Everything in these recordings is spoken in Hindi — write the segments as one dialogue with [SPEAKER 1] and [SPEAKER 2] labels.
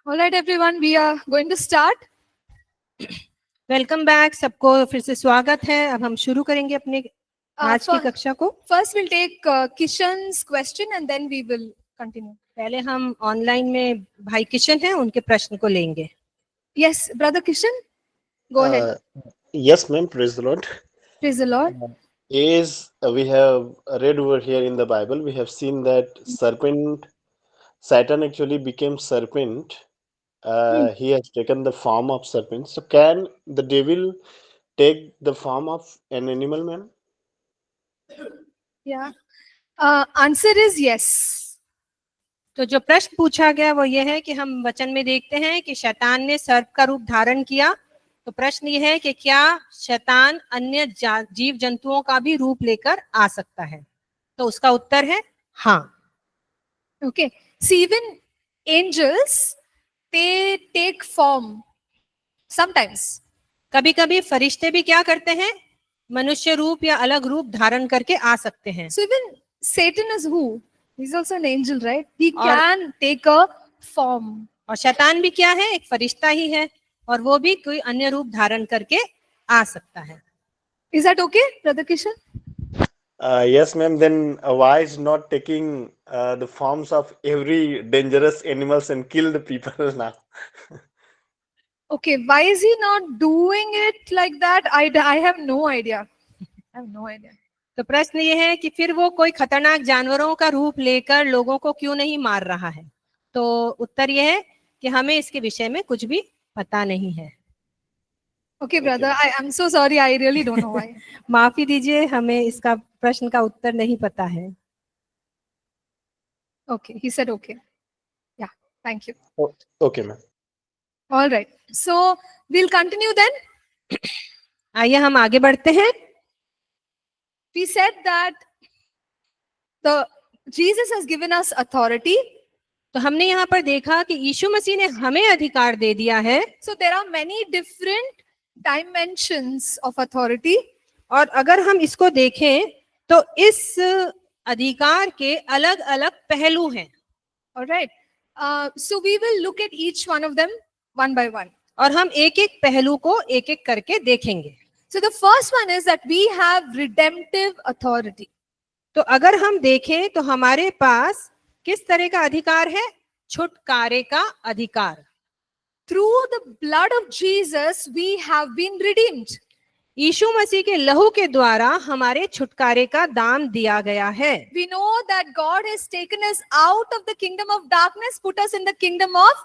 [SPEAKER 1] All right, everyone, we are going to start.
[SPEAKER 2] Welcome back, सबको फिर से स्वागत है। अब हम शुरू करेंगे अपने आज की कक्षा को।
[SPEAKER 1] First, we'll take Kishan's question and then we will continue.
[SPEAKER 2] पहले हम ऑनलाइन में भाई किशन हैं, उनके प्रश्न को लेंगे।
[SPEAKER 1] Yes, brother Kishan, go ahead.
[SPEAKER 3] Yes, ma'am. Praise the Lord.
[SPEAKER 1] Praise the Lord.
[SPEAKER 3] As we have read over here in the Bible, we have seen that Satan actually became serpent. He has taken the form of serpent. So, can the devil take the form of an animal, ma'am?
[SPEAKER 1] Yeah. Answer is yes.
[SPEAKER 2] तो जो प्रश्न पूछा गया वो ये है कि हम वचन में देखते हैं कि शैतान ने सर्प का रूप धारण किया। तो प्रश्न ये है कि क्या शैतान अन्य जीव जंतुओं का भी रूप लेकर आ सकता है? तो उसका उत्तर है हाँ।
[SPEAKER 1] Okay. See, even angels, they take form sometimes.
[SPEAKER 2] कभी-कभी फरिश्ते भी क्या करते हैं? मनुष्य रूप या अलग रूप धारण करके आ सकते हैं।
[SPEAKER 1] So even Satan is who? He's also an angel, right? He can take a form.
[SPEAKER 2] और शैतान भी क्या है? एक फरिश्ता ही है और वो भी कोई अन्य रूप धारण करके आ सकता है।
[SPEAKER 1] Is that okay, brother Kishan?
[SPEAKER 3] Yes, ma'am. Then why is not taking the forms of every dangerous animals and kill the people now?
[SPEAKER 1] Okay, why is he not doing it like that? I have no idea. I have no idea.
[SPEAKER 2] तो प्रश्न ये है कि फिर वो कोई खतरनाक जानवरों का रूप लेकर लोगों को क्यों नहीं मार रहा है? तो उत्तर ये है कि हमें इसके विषय में कुछ भी पता नहीं है।
[SPEAKER 1] Okay, brother, I'm so sorry. I really don't know why.
[SPEAKER 2] माफी दीजिए, हमें इसका प्रश्न का उत्तर नहीं पता है।
[SPEAKER 1] Okay, he said okay. Yeah, thank you.
[SPEAKER 3] Oh, okay, ma'am.
[SPEAKER 1] All right. So we'll continue then.
[SPEAKER 2] आइए हम आगे बढ़ते हैं।
[SPEAKER 1] We said that Jesus has given us authority.
[SPEAKER 2] तो हमने यहाँ पर देखा कि यीशु मसीह ने हमें अधिकार दे दिया है।
[SPEAKER 1] So there are many different dimensions of authority.
[SPEAKER 2] और अगर हम इसको देखें तो इस अधिकार के अलग अलग पहलू हैं।
[SPEAKER 1] All right. So we will look at each one of them one by one.
[SPEAKER 2] और हम एक एक पहलू को एक एक करके देखेंगे।
[SPEAKER 1] So the first one is that we have redemptive authority.
[SPEAKER 2] तो अगर हम देखें तो हमारे पास किस तरह का अधिकार है? छुटकारे का अधिकार।
[SPEAKER 1] Through the blood of Jesus we have been redeemed.
[SPEAKER 2] यीशु मसीह के लहू के द्वारा हमारे छुटकारे का दाम दिया गया है।
[SPEAKER 1] We know that God has taken us out of the kingdom of darkness, put us in the kingdom of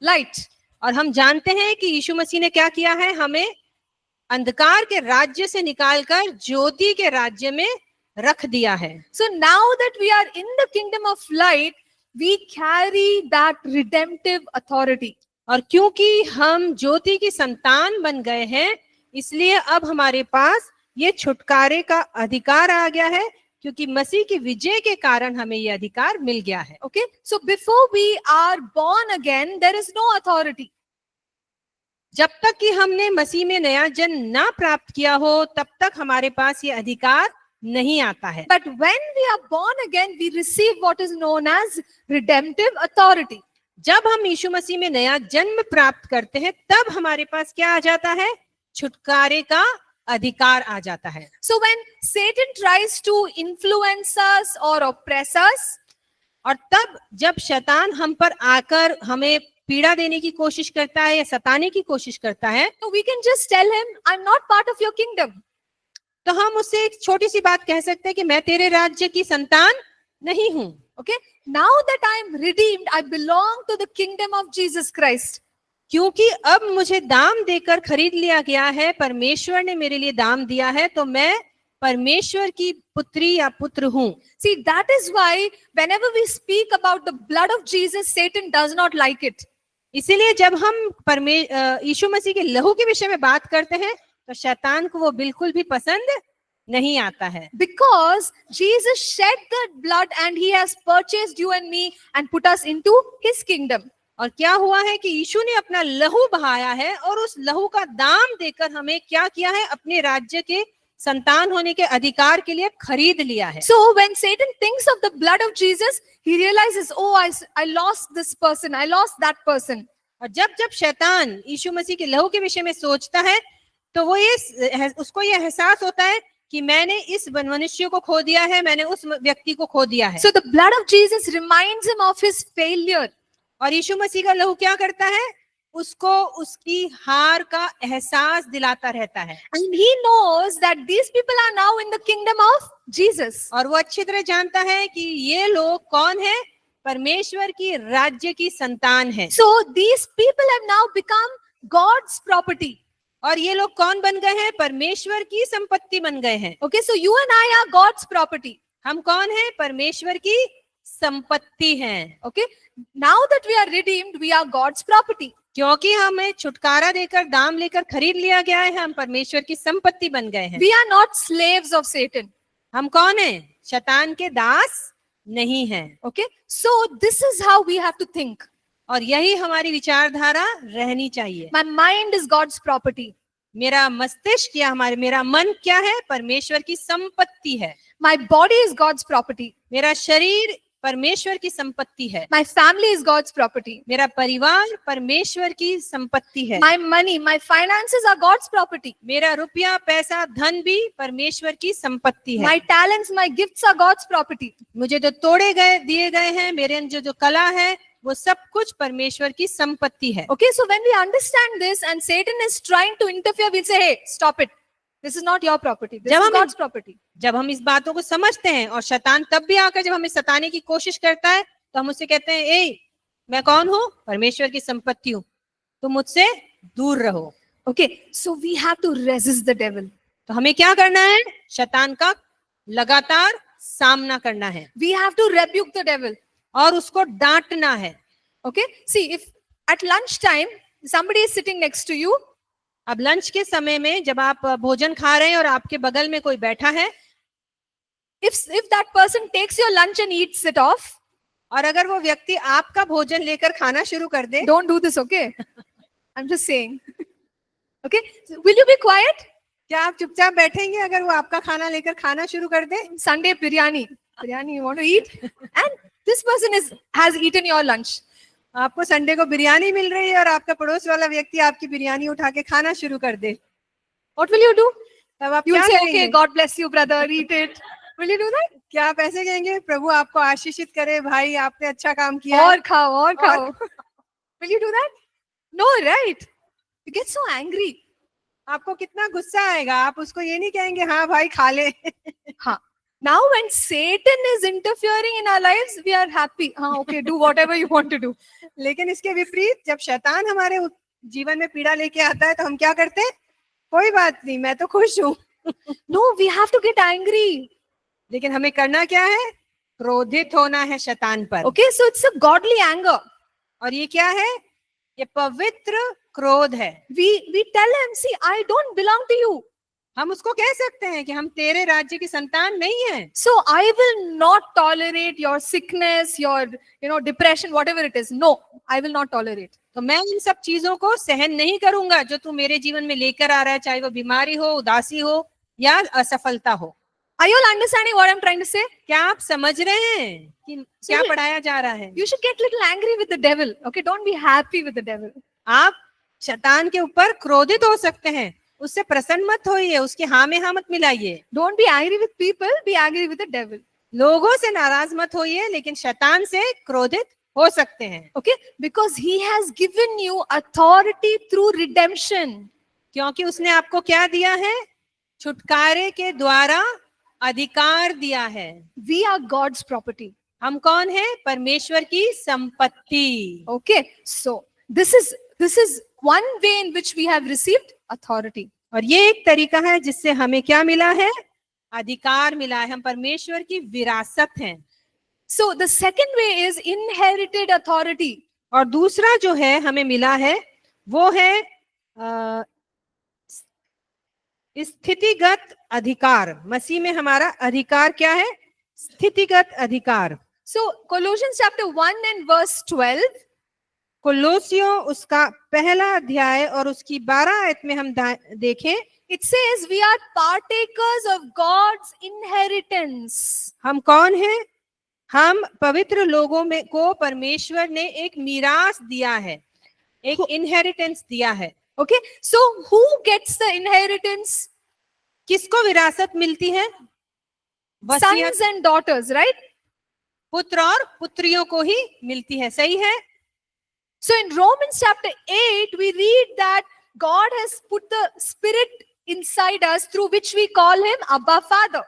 [SPEAKER 1] light.
[SPEAKER 2] और हम जानते हैं कि यीशु मसीह ने क्या किया है? हमें अंधकार के राज्य से निकालकर ज्योति के राज्य में रख दिया है।
[SPEAKER 1] So now that we are in the kingdom of light, we carry that redemptive authority.
[SPEAKER 2] और क्योंकि हम ज्योति की संतान बन गए हैं, इसलिए अब हमारे पास ये छुटकारे का अधिकार आ गया है, क्योंकि मसीह की विजय के कारण हमें ये अधिकार मिल गया है।
[SPEAKER 1] Okay, so before we are born again, there is no authority.
[SPEAKER 2] जब तक कि हमने मसीह में नया जन्म ना प्राप्त किया हो, तब तक हमारे पास ये अधिकार नहीं आता है।
[SPEAKER 1] But when we are born again, we receive what is known as redemptive authority.
[SPEAKER 2] जब हम यीशु मसीह में नया जन्म प्राप्त करते हैं, तब हमारे पास क्या आ जाता है? छुटकारे का अधिकार आ जाता है।
[SPEAKER 1] So when Satan tries to influence us or oppress us,
[SPEAKER 2] और तब जब शैतान हम पर आकर हमें पीड़ा देने की कोशिश करता है या सताने की कोशिश करता है,
[SPEAKER 1] so we can just tell him, I'm not part of your kingdom.
[SPEAKER 2] तो हम उससे एक छोटी सी बात कह सकते हैं कि मैं तेरे राज्य की संतान नहीं हूं।
[SPEAKER 1] Okay, now that I am redeemed, I belong to the kingdom of Jesus Christ.
[SPEAKER 2] क्योंकि अब मुझे दाम देकर खरीद लिया गया है, परमेश्वर ने मेरे लिए दाम दिया है, तो मैं परमेश्वर की पुत्री या पुत्र हूं।
[SPEAKER 1] See, that is why whenever we speak about the blood of Jesus, Satan does not like it.
[SPEAKER 2] इसीलिए जब हम यीशु मसीह के लहू के विषय में बात करते हैं, तो शैतान को वो बिल्कुल भी पसंद नहीं आता है।
[SPEAKER 1] Because Jesus shed that blood and he has purchased you and me and put us into his kingdom.
[SPEAKER 2] और क्या हुआ है कि यीशु ने अपना लहू बहाया है और उस लहू का दाम देकर हमें क्या किया है? अपने राज्य के संतान होने के अधिकार के लिए खरीद लिया है।
[SPEAKER 1] So when Satan thinks of the blood of Jesus, he realizes, oh, I lost this person, I lost that person.
[SPEAKER 2] और जब जब शैतान यीशु मसीह के लहू के विषय में सोचता है तो वो उसको ये एहसास होता है कि मैंने इस मनुष्य को खो दिया है, मैंने उस व्यक्ति को खो दिया है।
[SPEAKER 1] So the blood of Jesus reminds him of his failure.
[SPEAKER 2] और यीशु मसीह का लहू क्या करता है? उसको उसकी हार का एहसास दिलाता रहता है।
[SPEAKER 1] And he knows that these people are now in the kingdom of Jesus.
[SPEAKER 2] और वो अच्छी तरह जानता है कि ये लोग कौन है? परमेश्वर की राज्य की संतान है।
[SPEAKER 1] So these people have now become God's property.
[SPEAKER 2] और ये लोग कौन बन गए हैं? परमेश्वर की संपत्ति बन गए हैं।
[SPEAKER 1] Okay, so you and I are God's property.
[SPEAKER 2] हम कौन हैं? परमेश्वर की संपत्ति हैं।
[SPEAKER 1] Okay, now that we are redeemed, we are God's property.
[SPEAKER 2] क्योंकि हमें छुटकारा देकर, दाम लेकर खरीद लिया गया है, हम परमेश्वर की संपत्ति बन गए हैं।
[SPEAKER 1] We are not slaves of Satan.
[SPEAKER 2] हम कौन हैं? शैतान के दास नहीं हैं।
[SPEAKER 1] Okay, so this is how we have to think.
[SPEAKER 2] और यही हमारी विचारधारा रहनी चाहिए।
[SPEAKER 1] My mind is God's property.
[SPEAKER 2] मेरा मस्तिष्क या मेरा मन क्या है? परमेश्वर की संपत्ति है।
[SPEAKER 1] My body is God's property.
[SPEAKER 2] मेरा शरीर परमेश्वर की संपत्ति है।
[SPEAKER 1] My family is God's property.
[SPEAKER 2] मेरा परिवार परमेश्वर की संपत्ति है।
[SPEAKER 1] My money, my finances are God's property.
[SPEAKER 2] मेरा रुपया, पैसा, धन भी परमेश्वर की संपत्ति है।
[SPEAKER 1] My talents, my gifts are God's property.
[SPEAKER 2] मुझे जो दिए गए हैं, मेरे अंदर जो कला है, वो सब कुछ परमेश्वर की संपत्ति है।
[SPEAKER 1] Okay, so when we understand this and Satan is trying to interfere, we'll say, hey, stop it. This is not your property. This is God's property.
[SPEAKER 2] जब हम इस बातों को समझते हैं और शैतान तब भी आकर जब हमें सताने की कोशिश करता है तो हम उससे कहते हैं, ए, मैं कौन हूँ? परमेश्वर की संपत्ति हूँ, तुम मुझसे दूर रहो।
[SPEAKER 1] Okay, so we have to resist the devil.
[SPEAKER 2] तो हमें क्या करना है? शैतान का लगातार सामना करना है।
[SPEAKER 1] We have to rebuke the devil.
[SPEAKER 2] और उसको डांटना है।
[SPEAKER 1] Okay, see, if at lunchtime somebody is sitting next to you,
[SPEAKER 2] अब लंच के समय में जब आप भोजन खा रहे हैं और आपके बगल में कोई बैठा है,
[SPEAKER 1] if that person takes your lunch and eats it off,
[SPEAKER 2] और अगर वो व्यक्ति आपका भोजन लेकर खाना शुरू कर दे,
[SPEAKER 1] don't do this, okay? I'm just saying. Okay, so will you be quiet?
[SPEAKER 2] क्या आप चुपचाप बैठेंगे अगर वो आपका खाना लेकर खाना शुरू कर दे?
[SPEAKER 1] Sunday biryani you want to eat, and this person has eaten your lunch.
[SPEAKER 2] आपको संडे को बिरयानी मिल रही है और आपका पड़ोस वाला व्यक्ति आपकी बिरयानी उठा के खाना शुरू कर दे,
[SPEAKER 1] What will you do?
[SPEAKER 2] तब आप
[SPEAKER 1] You will
[SPEAKER 2] क्या
[SPEAKER 1] say,
[SPEAKER 2] करेंगे?
[SPEAKER 1] okay, God bless you, brother, eat it. Will you do that?
[SPEAKER 2] क्या आप ऐसे कहेंगे, प्रभु आपको आशीषित करे भाई, आपने अच्छा काम किया?
[SPEAKER 1] और खाओ. Will you do that? No, right? You get so angry.
[SPEAKER 2] आपको कितना गुस्सा आएगा, आप उसको ये नहीं कहेंगे हाँ भाई खा ले।
[SPEAKER 1] हाँ. Now when Satan is interfering in our lives, we are happy. हाँ, okay, do whatever you want to do.
[SPEAKER 2] लेकिन इसके विपरीत जब शैतान हमारे जीवन में पीड़ा लेके आता है तो हम क्या करते हैं? कोई बात नहीं, मैं तो खुश हूँ।
[SPEAKER 1] No, we have to get angry.
[SPEAKER 2] लेकिन हमें करना क्या है? क्रोधित होना है शैतान पर।
[SPEAKER 1] Okay, so it's a godly anger.
[SPEAKER 2] और ये क्या है? ये पवित्र क्रोध है।
[SPEAKER 1] We tell him, see, I don't belong to you.
[SPEAKER 2] हम उसको कह सकते हैं कि हम तेरे राज्य की संतान नहीं हैं।
[SPEAKER 1] So I will not tolerate your sickness, your depression, whatever it is. No, I will not tolerate.
[SPEAKER 2] तो मैं इन सब चीजों को सहन नहीं करूंगा जो तू मेरे जीवन में लेकर आ रहा है, चाहे वो बीमारी हो, उदासी हो या असफलता हो।
[SPEAKER 1] Are you all understanding what I'm trying to say?
[SPEAKER 2] क्या आप समझ रहे हैं कि क्या पढ़ाया जा रहा है?
[SPEAKER 1] You should get little angry with the devil. Okay, don't be happy with the devil.
[SPEAKER 2] आप शैतान के ऊपर क्रोधित हो सकते हैं, उससे प्रसन्न मत होइए, उसके हाँ में हाँ मत मिलाइए।
[SPEAKER 1] Don't be angry with people, be angry with the devil.
[SPEAKER 2] लोगों से नाराज मत होइए, लेकिन शैतान से क्रोधित हो सकते हैं।
[SPEAKER 1] Okay, because he has given you authority through redemption.
[SPEAKER 2] क्योंकि उसने आपको क्या दिया है? छुटकारे के द्वारा अधिकार दिया है।
[SPEAKER 1] We are God's property.
[SPEAKER 2] हम कौन है? परमेश्वर की संपत्ति।
[SPEAKER 1] Okay, so this is one way in which we have received authority.
[SPEAKER 2] और ये एक तरीका है जिससे हमें क्या मिला है? अधिकार मिला है, हम परमेश्वर की विरासत हैं।
[SPEAKER 1] So the second way is inherited authority.
[SPEAKER 2] और दूसरा जो है हमें मिला है वो है स्थितिगत अधिकार। मसीह में हमारा अधिकार क्या है? स्थितिगत अधिकार।
[SPEAKER 1] So Colossians chapter 1 and verse 12.
[SPEAKER 2] कोलोसियों उसका पहला अध्याय और उसकी 12 आयत में हम देखें
[SPEAKER 1] It says we are partakers of God's inheritance.
[SPEAKER 2] हम कौन हैं? हम पवित्र लोगों में को परमेश्वर ने एक मीरास दिया है, एक इनहेरिटेंस दिया है।
[SPEAKER 1] Okay, so who gets the inheritance?
[SPEAKER 2] किसको विरासत मिलती है? वसीयत
[SPEAKER 1] Sons and daughters, right?
[SPEAKER 2] पुत्र और पुत्रियों को ही मिलती है, सही है?
[SPEAKER 1] So in Romans chapter 8, we read that God has put the Spirit inside us through which we call him Abba Father.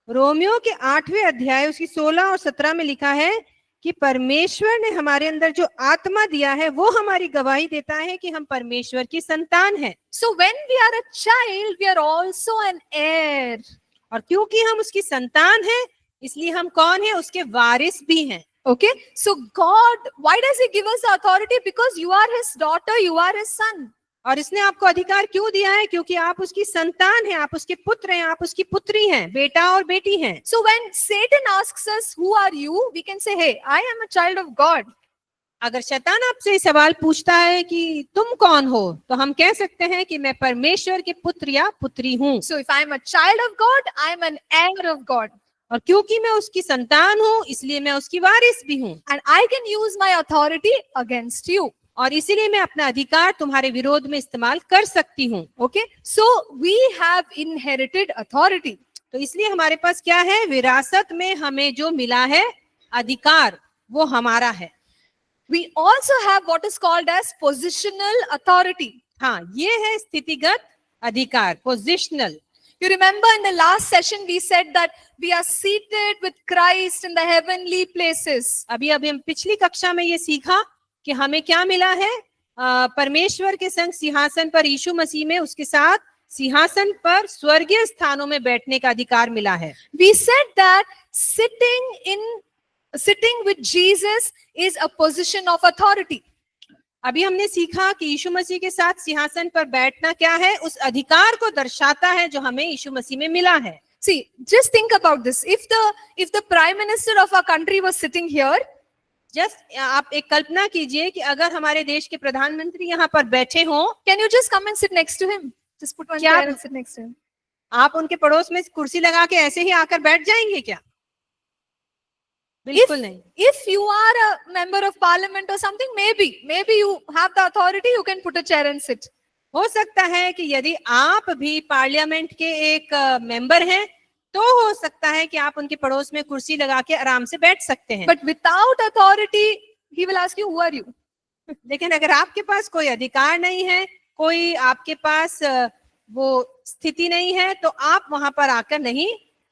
[SPEAKER 2] Romeo के 8वें अध्याय उसकी 16 और 17 में लिखा है कि परमेश्वर ने हमारे अंदर जो आत्मा दिया है वो हमारी गवाही देता है कि हम परमेश्वर की संतान हैं।
[SPEAKER 1] So when we are a child, we are also an heir.
[SPEAKER 2] और क्योंकि हम उसकी संतान हैं, इसलिए हम कौन है? उसके वारिस भी हैं।
[SPEAKER 1] Okay, so God, why does he give us the authority? Because you are his daughter, you are his son.
[SPEAKER 2] और इसने आपको अधिकार क्यों दिया है? क्योंकि आप उसकी संतान हैं, आप उसके पुत्र हैं, आप उसकी पुत्री हैं, बेटा और बेटी हैं।
[SPEAKER 1] So when Satan asks us, who are you? We can say, hey, I am a child of God.
[SPEAKER 2] अगर शैतान आपसे सवाल पूछता है कि तुम कौन हो, तो हम कह सकते हैं कि मैं परमेश्वर के पुत्र या पुत्री हूँ।
[SPEAKER 1] So if I am a child of God, I am an heir of God.
[SPEAKER 2] और क्योंकि मैं उसकी संतान हूँ, इसलिए मैं उसकी वारिस भी हूँ।
[SPEAKER 1] And I can use my authority against you.
[SPEAKER 2] और इसीलिए मैं अपना अधिकार तुम्हारे विरोध में इस्तेमाल कर सकती हूँ।
[SPEAKER 1] Okay, so we have inherited authority.
[SPEAKER 2] तो इसलिए हमारे पास क्या है? विरासत में हमें जो मिला है अधिकार, वो हमारा है।
[SPEAKER 1] We also have what is called as positional authority.
[SPEAKER 2] हाँ, ये है स्थितिगत अधिकार, positional.
[SPEAKER 1] You remember in the last session we said that we are seated with Christ in the heavenly places.
[SPEAKER 2] अभी हम पिछली कक्षा में ये सीखा कि हमें क्या मिला है? परमेश्वर के संग सिंहासन पर यीशु मसीह में उसके साथ सिंहासन पर स्वर्गीय स्थानों में बैठने का अधिकार मिला है।
[SPEAKER 1] We said that sitting with Jesus is a position of authority.
[SPEAKER 2] अभी हमने सीखा कि यीशु मसीह के साथ सिंहासन पर बैठना क्या है? उस अधिकार को दर्शाता है जो हमें यीशु मसीह में मिला है।
[SPEAKER 1] See, just think about this. If the prime minister of our country was sitting here,
[SPEAKER 2] just आप एक कल्पना कीजिए कि अगर हमारे देश के प्रधानमंत्री यहाँ पर बैठे हों,
[SPEAKER 1] can you just come and sit next to him? Just put one
[SPEAKER 2] क्या
[SPEAKER 1] chair and sit next to him.
[SPEAKER 2] आप उनके पड़ोस में कुर्सी लगा के ऐसे ही आकर बैठ जाएंगे क्या? बिल्कुल नहीं।
[SPEAKER 1] If you are a member of parliament or something, maybe you have the authority, you can put a chair and sit.
[SPEAKER 2] हो सकता है कि यदि आप भी पार्लियामेंट के एक मेंबर हैं, तो हो सकता है कि आप उनके पड़ोस में कुर्सी लगा के आराम से बैठ सकते हैं।
[SPEAKER 1] But without authority, he will ask you, who are you?
[SPEAKER 2] लेकिन अगर आपके पास कोई अधिकार नहीं है, कोई आपके पास वो स्थिति नहीं है, तो आप वहां पर आकर नहीं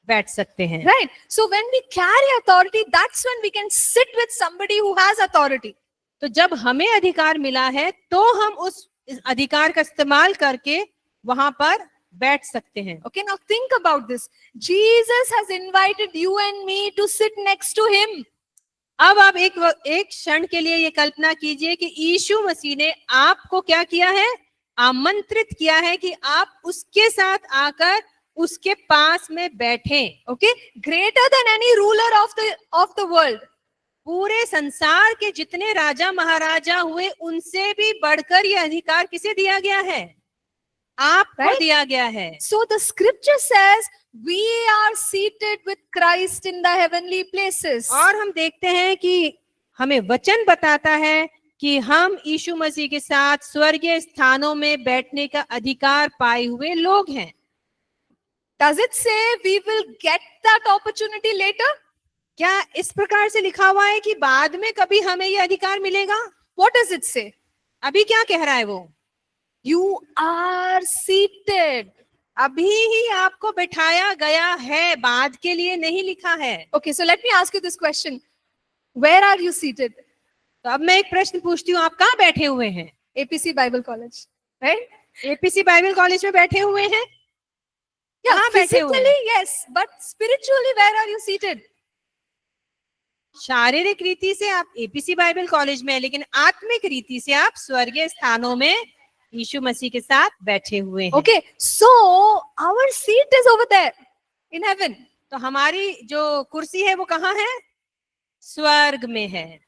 [SPEAKER 2] बैठ सकते हैं।
[SPEAKER 1] Right? So when we carry authority, that's when we can sit with somebody who has authority.
[SPEAKER 2] तो जब हमें अधिकार मिला है, तो हम उस अधिकार का इस्तेमाल करके वहां पर बैठ सकते हैं।
[SPEAKER 1] Okay, now think about this. Jesus has invited you and me to sit next to him.
[SPEAKER 2] अब आप एक क्षण के लिए ये कल्पना कीजिए कि यीशु मसीह ने आपको क्या किया है? आमंत्रित किया है कि आप उसके साथ आकर उसके पास में बैठें।
[SPEAKER 1] Okay, greater than any ruler of the world.
[SPEAKER 2] पूरे संसार के जितने राजा महाराजा हुए, उनसे भी बढ़कर यह अधिकार किसे दिया गया है? आपको दिया गया है।
[SPEAKER 1] So the scripture says we are seated with Christ in the heavenly places.
[SPEAKER 2] और हम देखते हैं कि हमें वचन बताता है कि हम यीशु मसीह के साथ स्वर्गीय स्थानों में बैठने का अधिकार पाए हुए लोग हैं।
[SPEAKER 1] Does it say we will get that opportunity later?
[SPEAKER 2] क्या इस प्रकार से लिखा हुआ है कि बाद में कभी हमें यह अधिकार मिलेगा?
[SPEAKER 1] What does it say?
[SPEAKER 2] अभी क्या कह रहा है वो?
[SPEAKER 1] You are seated.
[SPEAKER 2] अभी ही आपको बिठाया गया है, बाद के लिए नहीं लिखा है।
[SPEAKER 1] Okay, so let me ask you this question. Where are you seated?
[SPEAKER 2] तो अब मैं एक प्रश्न पूछती हूँ, आप कहाँ बैठे हुए हैं?
[SPEAKER 1] APC Bible College, right?
[SPEAKER 2] APC Bible college में बैठे हुए हैं?
[SPEAKER 1] Yeah,
[SPEAKER 2] कहाँ बैठे हुए हैं?
[SPEAKER 1] physically yes, but spiritually where are you seated?
[SPEAKER 2] शारीरिक रीति से आप एपीसी बाइबल कॉलेज में है, लेकिन आत्मिक रीति से आप स्वर्गीय स्थानों में यीशु मसीह के साथ बैठे हुए हैं।
[SPEAKER 1] Okay, so our seat is over there in heaven.
[SPEAKER 2] तो हमारी जो कुर्सी है वो कहाँ है? स्वर्ग में है।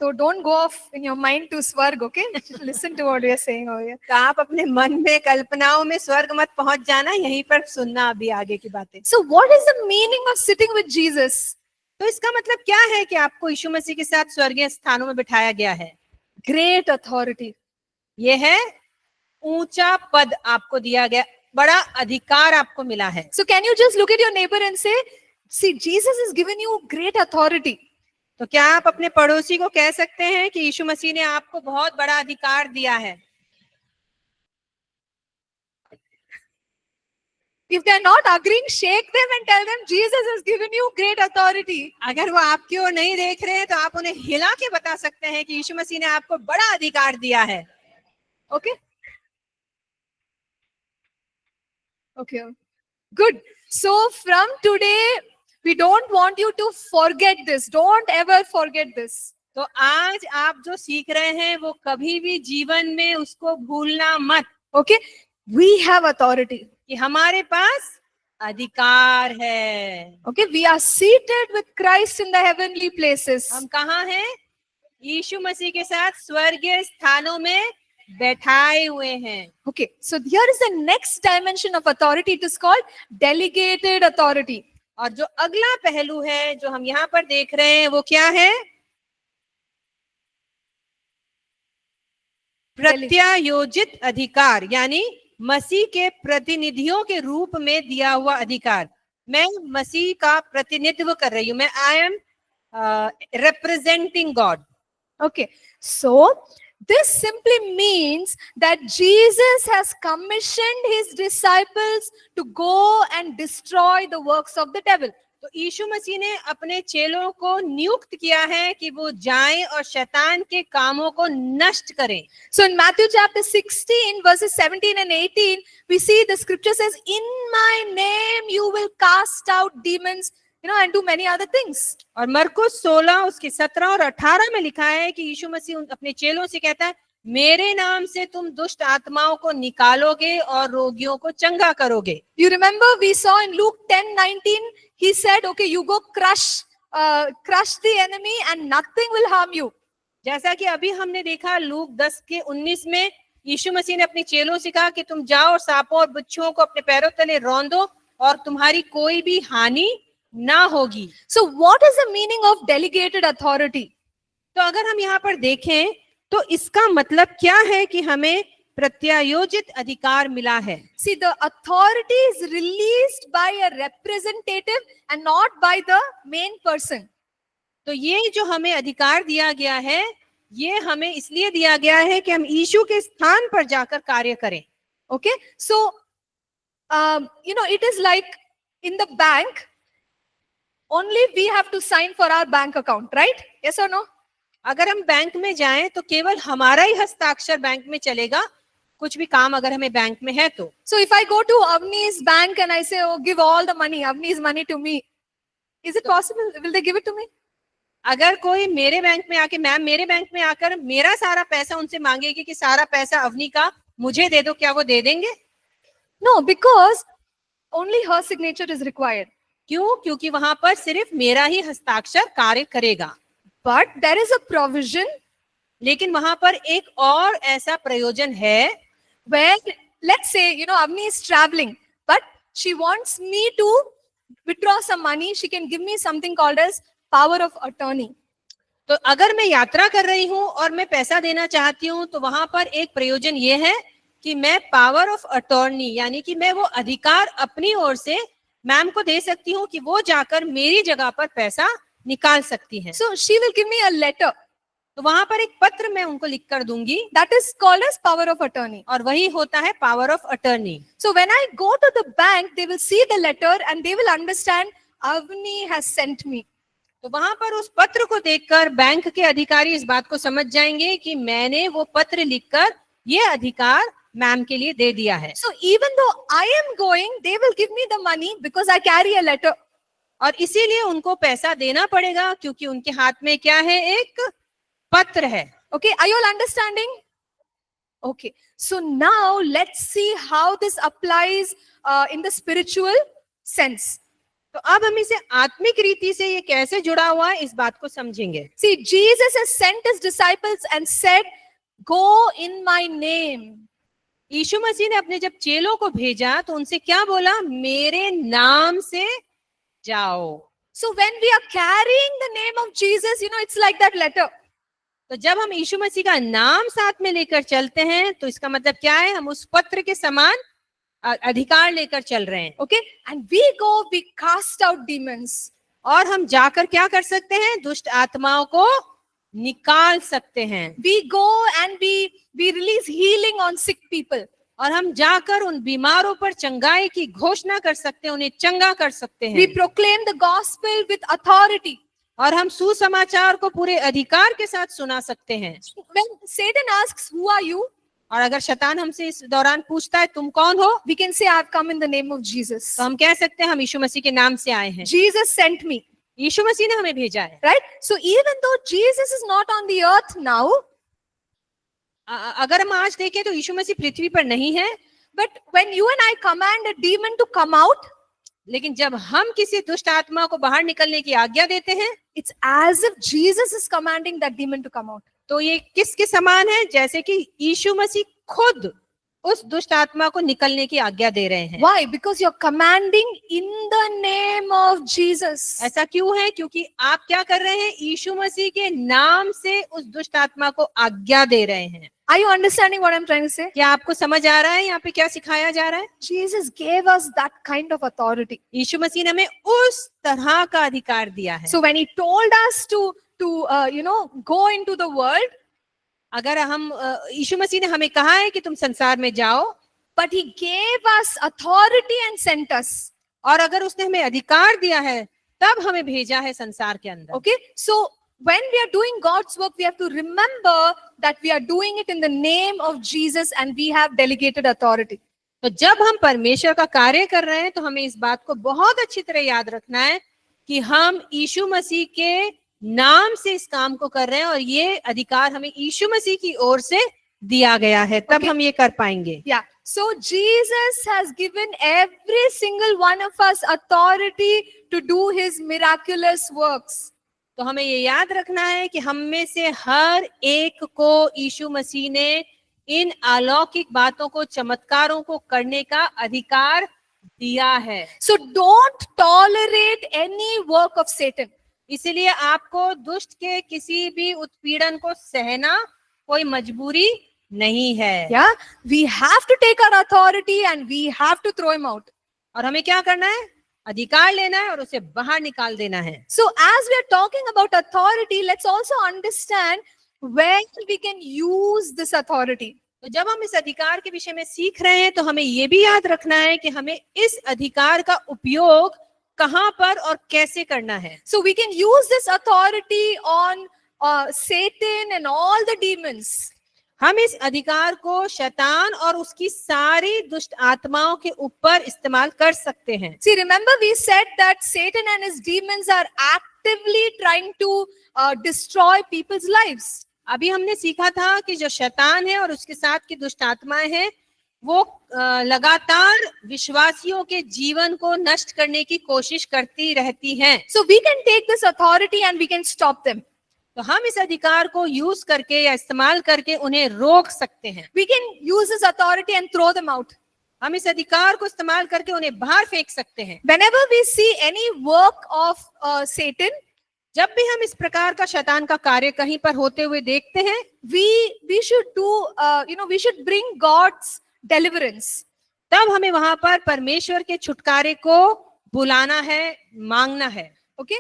[SPEAKER 1] So don't go off in your mind to Swarg, okay? Listen to what we are saying over here.
[SPEAKER 2] तो आप अपने मन में कल्पनाओं में स्वर्ग मत पहुंच जाना, यहीं पर सुनना अभी आगे की बातें।
[SPEAKER 1] So what is the meaning of sitting with Jesus?
[SPEAKER 2] तो इसका मतलब क्या है कि आपको यीशु मसीह के साथ स्वर्गीय स्थानों में बिठाया गया है?
[SPEAKER 1] Great authority.
[SPEAKER 2] ये है ऊंचा पद आपको दिया गया, बड़ा अधिकार आपको मिला है।
[SPEAKER 1] So can you just look at your neighbor and say, see, Jesus has given you great authority.
[SPEAKER 2] तो क्या आप अपने पड़ोसी को कह सकते हैं कि यीशु मसीह ने आपको बहुत बड़ा अधिकार दिया है?
[SPEAKER 1] If they are not agreeing, shake them and tell them Jesus has given you great authority.
[SPEAKER 2] अगर वो आपकी ओर नहीं देख रहे हैं तो आप उन्हें हिला के बता सकते हैं कि यीशु मसीह ने आपको बड़ा अधिकार दिया है।
[SPEAKER 1] Okay? Okay. Good. So from today, we don't want you to forget this. Don't ever forget this.
[SPEAKER 2] तो आज आप जो सीख रहे हैं वो कभी भी जीवन में उसको भूलना मत।
[SPEAKER 1] Okay? We have authority.
[SPEAKER 2] कि हमारे पास अधिकार है।
[SPEAKER 1] Okay? We are seated with Christ in the heavenly places.
[SPEAKER 2] हम कहाँ हैं? यीशु मसीह के साथ स्वर्गीय स्थानों में बैठाए हुए हैं।
[SPEAKER 1] Okay. So here is the next dimension of authority. It is called delegated authority.
[SPEAKER 2] और जो अगला पहलू है जो हम यहाँ पर देख रहे हैं वो क्या है? प्रत्यायोजित अधिकार, यानी मसीह के प्रतिनिधियों के रूप में दिया हुआ अधिकार। मैं मसीह का प्रतिनिधित्व कर रही हूं, मैं I am representing God.
[SPEAKER 1] Okay. So this simply means that Jesus has commissioned his disciples to go and destroy the works of the devil.
[SPEAKER 2] तो यीशु मसीह ने अपने चेलों को नियुक्त किया है कि वो जाएं और शैतान के कामों को नष्ट करें।
[SPEAKER 1] So in Matthew chapter 16 verses 17 and 18, we see the scripture says, in my name you will cast out demons, and do many other things.
[SPEAKER 2] और मरकुस 16 उसके 17 और 18 में लिखा है कि यीशु मसीह अपने चेलों से कहता है, मेरे नाम से तुम दुष्ट आत्माओं को निकालोगे और रोगियों को चंगा करोगे।
[SPEAKER 1] You remember we saw in Luke 10:19, he said, okay, you go crush the enemy and nothing will harm you.
[SPEAKER 2] जैसा कि अभी हमने देखा लूक 10 के 19 में यीशु मसीह ने अपने चेलों से कहा कि तुम जाओ और सांपों और बिच्छुओं को अपने पैरों तले रौंदो और तुम्हारी कोई भी हानि ना होगी।
[SPEAKER 1] So what is the meaning of delegated authority?
[SPEAKER 2] तो अगर हम यहाँ पर देखें तो इसका मतलब क्या है कि हमें प्रत्यायोजित अधिकार मिला है।
[SPEAKER 1] See, the authority is released by a representative and not by the main person.
[SPEAKER 2] तो ये जो हमें अधिकार दिया गया है, ये हमें इसलिए दिया गया है कि हम यीशु के स्थान पर जाकर कार्य करें।
[SPEAKER 1] Okay? So, it is like in the bank, only we have to sign for our bank account, right? Yes or no?
[SPEAKER 2] अगर हम बैंक में जाएं तो केवल हमारा ही हस्ताक्षर बैंक में चलेगा, कुछ भी काम अगर हमें बैंक में है तो।
[SPEAKER 1] So if I go to Avni's bank and I say, oh, give all the money, Avni's money to me, is it possible? Will they give it to me?
[SPEAKER 2] अगर कोई मेरे बैंक में आके, मैम मेरे बैंक में आकर मेरा सारा पैसा उनसे मांगेगी कि सारा पैसा अवनी का मुझे दे दो, क्या वो दे देंगे?
[SPEAKER 1] No, because only her signature is required.
[SPEAKER 2] क्यों? क्योंकि वहां पर सिर्फ मेरा ही हस्ताक्षर कार्य करेगा।
[SPEAKER 1] But there is a provision,
[SPEAKER 2] लेकिन वहां पर एक और ऐसा प्रयोजन है,
[SPEAKER 1] where let's say, Avni is traveling, but she wants me to withdraw some money. She can give me something called as power of attorney.
[SPEAKER 2] तो अगर मैं यात्रा कर रही हूं और मैं पैसा देना चाहती हूं तो वहां पर एक प्रयोजन ये है कि मैं पावर ऑफ अटॉर्नी, यानी कि मैं वो अधिकार अपनी ओर से मैम को दे सकती हूँ कि वो जाकर मेरी जगह पर पैसा निकाल सकती हैं।
[SPEAKER 1] So she will give me a letter.
[SPEAKER 2] तो वहां पर एक पत्र मैं उनको लिख कर दूंगी,
[SPEAKER 1] That is called as power of attorney.
[SPEAKER 2] और वही होता है power of attorney.
[SPEAKER 1] So when I go to the bank, they will see the letter and they will understand Avni has sent me.
[SPEAKER 2] तो वहां पर उस पत्र को देखकर बैंक के अधिकारी इस बात को समझ जाएंगे कि मैंने वो पत्र लिखकर ये अधिकार मैम के लिए दे दिया है।
[SPEAKER 1] So even though I am going, they will give me the money because I carry a letter.
[SPEAKER 2] और इसीलिए उनको पैसा देना पड़ेगा क्योंकि उनके हाथ में क्या है? एक पत्र है।
[SPEAKER 1] Okay, are you all understanding? Okay, so now let's see how this applies in the spiritual sense.
[SPEAKER 2] तो अब हम इसे आत्मिक रीति से ये कैसे जुड़ा हुआ है इस बात को समझेंगे।
[SPEAKER 1] See, Jesus has sent his disciples and said, "Go in my name."
[SPEAKER 2] यीशु मसीह ने अपने जब चेलों को भेजा तो उनसे क्या बोला? मेरे नाम से जाओ।
[SPEAKER 1] So when we are carrying the name of Jesus, it's like that letter.
[SPEAKER 2] तो जब हम यीशु मसीह का नाम साथ में लेकर चलते हैं तो इसका मतलब क्या है? हम उस पत्र के समान अधिकार लेकर चल रहे हैं।
[SPEAKER 1] Okay? And we go, we cast out demons.
[SPEAKER 2] और हम जाकर क्या कर सकते हैं? दुष्ट आत्माओं को निकाल सकते हैं।
[SPEAKER 1] We go and we release healing on sick people.
[SPEAKER 2] और हम जाकर उन बीमारों पर चंगाई की घोषणा कर सकते हैं, उन्हें चंगा कर सकते
[SPEAKER 1] We
[SPEAKER 2] हैं।
[SPEAKER 1] proclaim the gospel with authority.
[SPEAKER 2] और हम सुसमाचार को पूरे अधिकार के साथ सुना सकते हैं।
[SPEAKER 1] When Satan asks, "Who are you?"
[SPEAKER 2] और अगर शैतान हमसे इस दौरान पूछता है तुम कौन हो,
[SPEAKER 1] we can say, "I have come in the name of Jesus."
[SPEAKER 2] तो हम कह सकते हैं हम यीशु मसीह के नाम से आए हैं।
[SPEAKER 1] Jesus sent me.
[SPEAKER 2] यीशु मसीह ने हमें भेजा है।
[SPEAKER 1] Right? So even though Jesus is not on the earth now,
[SPEAKER 2] अगर हम आज देखें तो यीशु मसीह पृथ्वी पर नहीं है,
[SPEAKER 1] but when you and I command a demon to come out,
[SPEAKER 2] लेकिन जब हम किसी दुष्ट आत्मा को बाहर निकलने की आज्ञा देते हैं,
[SPEAKER 1] it's as if Jesus is commanding that demon to come out.
[SPEAKER 2] तो ये किसके समान है? जैसे कि यीशु मसीह खुद उस दुष्ट आत्मा को निकलने की आज्ञा दे रहे हैं।
[SPEAKER 1] Why? Because you're commanding in the name of Jesus.
[SPEAKER 2] ऐसा क्यों है? क्योंकि आप क्या कर रहे हैं? यीशु मसीह के नाम से उस दुष्ट आत्मा को आज्ञा दे रहे हैं।
[SPEAKER 1] Are you understanding what I'm trying to say?
[SPEAKER 2] क्या आपको समझ आ रहा है यहाँ पे क्या सिखाया जा रहा है?
[SPEAKER 1] Jesus gave us that kind of authority.
[SPEAKER 2] यीशु मसीह ने हमें उस तरह का अधिकार दिया है।
[SPEAKER 1] So when he told us to go into the world,
[SPEAKER 2] अगर हम यीशु मसीह ने हमें कहा है कि तुम संसार में जाओ,
[SPEAKER 1] but he gave us authority and sent us.
[SPEAKER 2] और अगर उसने हमें अधिकार दिया है तब हमें भेजा है संसार के अंदर।
[SPEAKER 1] Okay? So when we are doing God's work, we have to remember that we are doing it in the name of Jesus and we have delegated authority.
[SPEAKER 2] तो जब हम परमेश्वर का कार्य कर रहे हैं तो हमें इस बात को बहुत अच्छी तरह याद रखना है कि हम यीशु मसीह के नाम से इस काम को कर रहे हैं और ये अधिकार हमें यीशु मसीह की ओर से दिया गया है, तब
[SPEAKER 1] Okay.
[SPEAKER 2] हम ये कर पाएंगे।
[SPEAKER 1] Yeah. So Jesus has given every single one of us authority to do his miraculous works.
[SPEAKER 2] तो हमें ये याद रखना है कि हम में से हर एक को यीशु मसीह ने इन अलौकिक बातों को, चमत्कारों को करने का अधिकार दिया है।
[SPEAKER 1] So don't tolerate any work of Satan.
[SPEAKER 2] इसलिए आपको दुष्ट के किसी भी उत्पीड़न को सहना कोई मजबूरी नहीं है।
[SPEAKER 1] Yeah. We have to take our authority and we have to throw him out.
[SPEAKER 2] और हमें क्या करना है? अधिकार लेना है और उसे बाहर निकाल देना है।
[SPEAKER 1] So as we are talking about authority, let's also understand where we can use this authority.
[SPEAKER 2] तो जब हम इस अधिकार के विषय में सीख रहे हैं तो हमें ये भी याद रखना है कि हमें इस अधिकार का उपयोग कहां पर और कैसे करना है।
[SPEAKER 1] So we can use this authority on Satan and all the demons.
[SPEAKER 2] हम इस अधिकार को शैतान और उसकी सारी दुष्ट आत्माओं के ऊपर इस्तेमाल कर सकते हैं।
[SPEAKER 1] See, remember we said that Satan and his demons are actively trying to destroy people's lives.
[SPEAKER 2] अभी हमने सीखा था कि जो शैतान है और उसके साथ की दुष्ट आत्माएं हैं वो लगातार विश्वासियों के जीवन को नष्ट करने की कोशिश करती रहती हैं।
[SPEAKER 1] So we can take this authority and we can stop them.
[SPEAKER 2] तो हम इस अधिकार को यूज करके या इस्तेमाल करके उन्हें रोक सकते हैं।
[SPEAKER 1] We can use this authority and throw them out.
[SPEAKER 2] हम इस अधिकार को इस्तेमाल करके उन्हें बाहर फेंक सकते हैं।
[SPEAKER 1] Whenever we see any work of Satan,
[SPEAKER 2] जब भी हम इस प्रकार का शैतान का कार्य कहीं पर होते हुए देखते हैं,
[SPEAKER 1] we should do we should bring God's deliverance.
[SPEAKER 2] तब हमें वहां पर परमेश्वर के छुटकारे को बुलाना है, मांगना है।
[SPEAKER 1] Okay,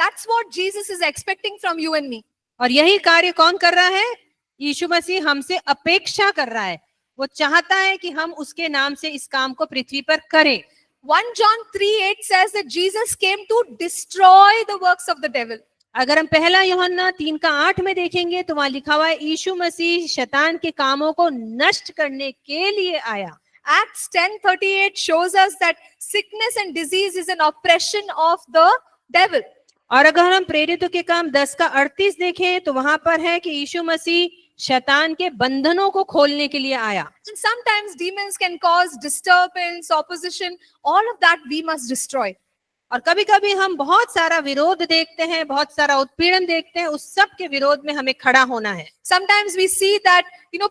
[SPEAKER 1] that's what Jesus is expecting from you and me.
[SPEAKER 2] और यही कार्य कौन कर रहा है? यीशु मसीह हमसे अपेक्षा कर रहा है। वो चाहता है कि हम उसके नाम से इस काम को पृथ्वी पर करें।
[SPEAKER 1] 1 John 3:8 says that Jesus came to destroy the works of the devil.
[SPEAKER 2] अगर हम पहला यूहन्ना 3:8 में देखेंगे तो वहां लिखा हुआ है यीशु मसीह शैतान के कामों को नष्ट करने के लिए आया।
[SPEAKER 1] Acts 10:38 shows us that sickness and disease is an oppression of the devil.
[SPEAKER 2] और अगर हम प्रेरितों के काम 10:38 देखें तो वहां पर है कि यीशु मसीह शैतान के बंधनों को खोलने के लिए आया।
[SPEAKER 1] And sometimes demons can cause disturbance, opposition, all of that we must destroy.
[SPEAKER 2] और कभी कभी हम बहुत सारा विरोध देखते हैं, बहुत सारा उत्पीड़न देखते हैं, उस सब के विरोध में हमें खड़ा होना है।
[SPEAKER 1] Sometimes we see that,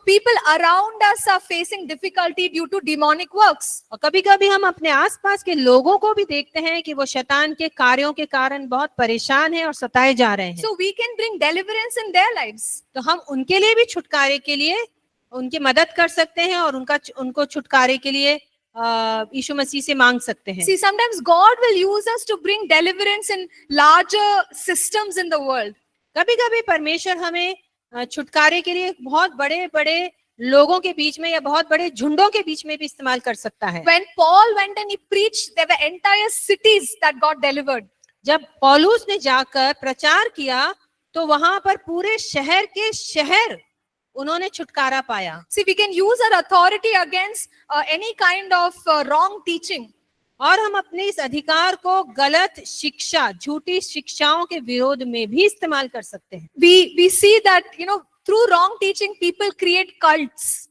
[SPEAKER 1] people around us are facing difficulty due to demonic works.
[SPEAKER 2] और कभी कभी हम अपने आसपास के लोगों को भी देखते हैं कि वो शैतान के कार्यों के कारण बहुत परेशान हैं और सताए जा रहे हैं।
[SPEAKER 1] So we can bring deliverance in their lives.
[SPEAKER 2] तो हम उनके लिए भी छुटकारे के लिए उनकी मदद कर सकते हैं और उनको छुटकारे के लिए यीशु मसीह से मांग सकते हैं।
[SPEAKER 1] See, sometimes God will use us to bring deliverance in larger systems in the world.
[SPEAKER 2] कभी कभी परमेश्वर हमें छुटकारे के लिए बहुत बड़े बड़े लोगों के बीच में या बहुत बड़े झुंडों के बीच में भी इस्तेमाल कर सकता है।
[SPEAKER 1] When Paul went and he preached, there were entire cities that got delivered.
[SPEAKER 2] जब पौलुस ने जाकर प्रचार किया तो वहां पर पूरे शहर के शहर उन्होंने छुटकारा पाया।
[SPEAKER 1] See, we can use our authority against any kind of wrong teaching.
[SPEAKER 2] और हम अपने इस अधिकार को गलत शिक्षा, झूठी शिक्षाओं के विरोध में भी इस्तेमाल कर सकते हैं।
[SPEAKER 1] We see that, through wrong teaching, people create cults.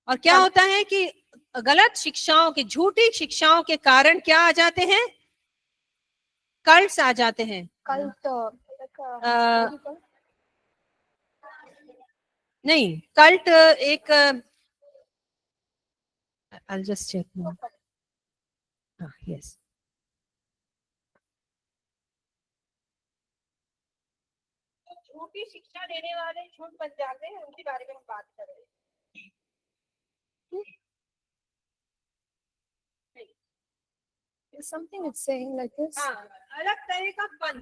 [SPEAKER 2] और क्या होता है कि गलत शिक्षाओं के, झूठी शिक्षाओं के कारण क्या आ जाते हैं? कल्ट्स आ जाते हैं। नहीं, कल्ट एक I'll just check now. Yes. झूठी शिक्षा देने वाले झूठ बन जाते हैं, उनके बारे में हम बात कर रहे हैं।
[SPEAKER 1] Something it's saying like this.
[SPEAKER 2] अलग तरह का पंथ,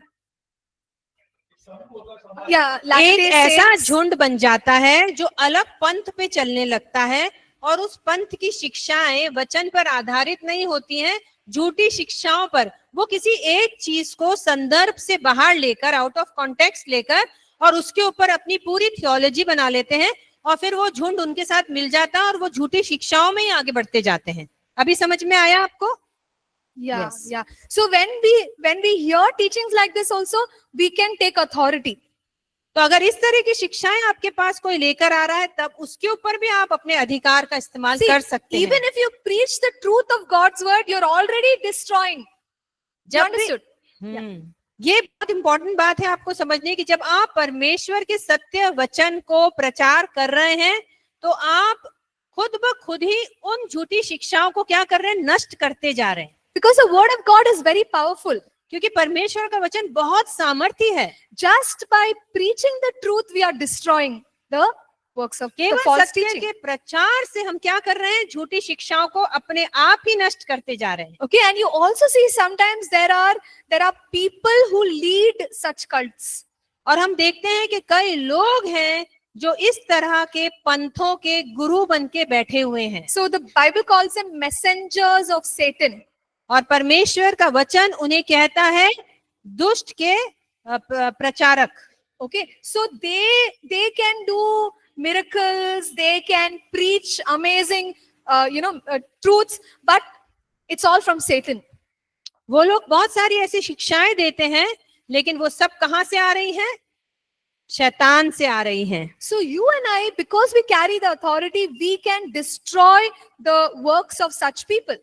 [SPEAKER 1] एक
[SPEAKER 2] ऐसा झुंड बन जाता है जो अलग पंथ पे चलने लगता है और उस पंथ की शिक्षाएं वचन पर आधारित नहीं होती हैं, झूठी शिक्षाओं पर। वो किसी एक चीज को संदर्भ से बाहर लेकर, आउट ऑफ कॉन्टेक्स्ट लेकर, और उसके ऊपर अपनी पूरी थियोलॉजी बना लेते हैं और फिर वो झुंड उनके साथ मिल जाता है और वो झूठी शिक्षाओं में ही आगे बढ़ते जाते हैं। अभी समझ में आया आपको?
[SPEAKER 1] Yeah,
[SPEAKER 2] Yes.
[SPEAKER 1] yeah. So when we hear teachings like this also, we can take authority.
[SPEAKER 2] तो अगर इस तरह की शिक्षाएं आपके पास कोई लेकर आ रहा है, तब उसके ऊपर भी आप अपने अधिकार का इस्तेमाल कर सकते हैं।
[SPEAKER 1] Even if you preach the truth of God's word, you're already destroying. You understood?
[SPEAKER 2] ये बहुत इंपॉर्टेंट बात है आपको समझने की। जब आप परमेश्वर के सत्य वचन को प्रचार कर रहे हैं तो आप खुद ब खुद ही उन झूठी शिक्षाओं को क्या कर रहे हैं? नष्ट करते जा रहे हैं।
[SPEAKER 1] Because the word of God is very powerful.
[SPEAKER 2] क्योंकि परमेश्वर का वचन बहुत सामर्थी है।
[SPEAKER 1] Just by preaching the truth, we are destroying the works of the
[SPEAKER 2] केवल
[SPEAKER 1] false
[SPEAKER 2] सत्य
[SPEAKER 1] teaching.
[SPEAKER 2] के प्रचार से हम क्या कर रहे हैं? झूठी शिक्षाओं को अपने आप ही नष्ट करते जा रहे हैं।
[SPEAKER 1] Okay, and you also see sometimes there are people who lead such cults.
[SPEAKER 2] और हम देखते हैं कि कई लोग हैं जो इस तरह के पंथों के गुरु बन के बैठे हुए हैं।
[SPEAKER 1] So the Bible calls them messengers of Satan.
[SPEAKER 2] और परमेश्वर का वचन उन्हें कहता है दुष्ट के प्रचारक।
[SPEAKER 1] Okay, so they can do miracles, they can preach amazing truths, but it's all from Satan.
[SPEAKER 2] वो लोग बहुत सारी ऐसी शिक्षाएं देते हैं, लेकिन वो सब कहां से आ रही हैं? शैतान से आ रही हैं।
[SPEAKER 1] So you and I, because we carry the authority, we can destroy the works of such people.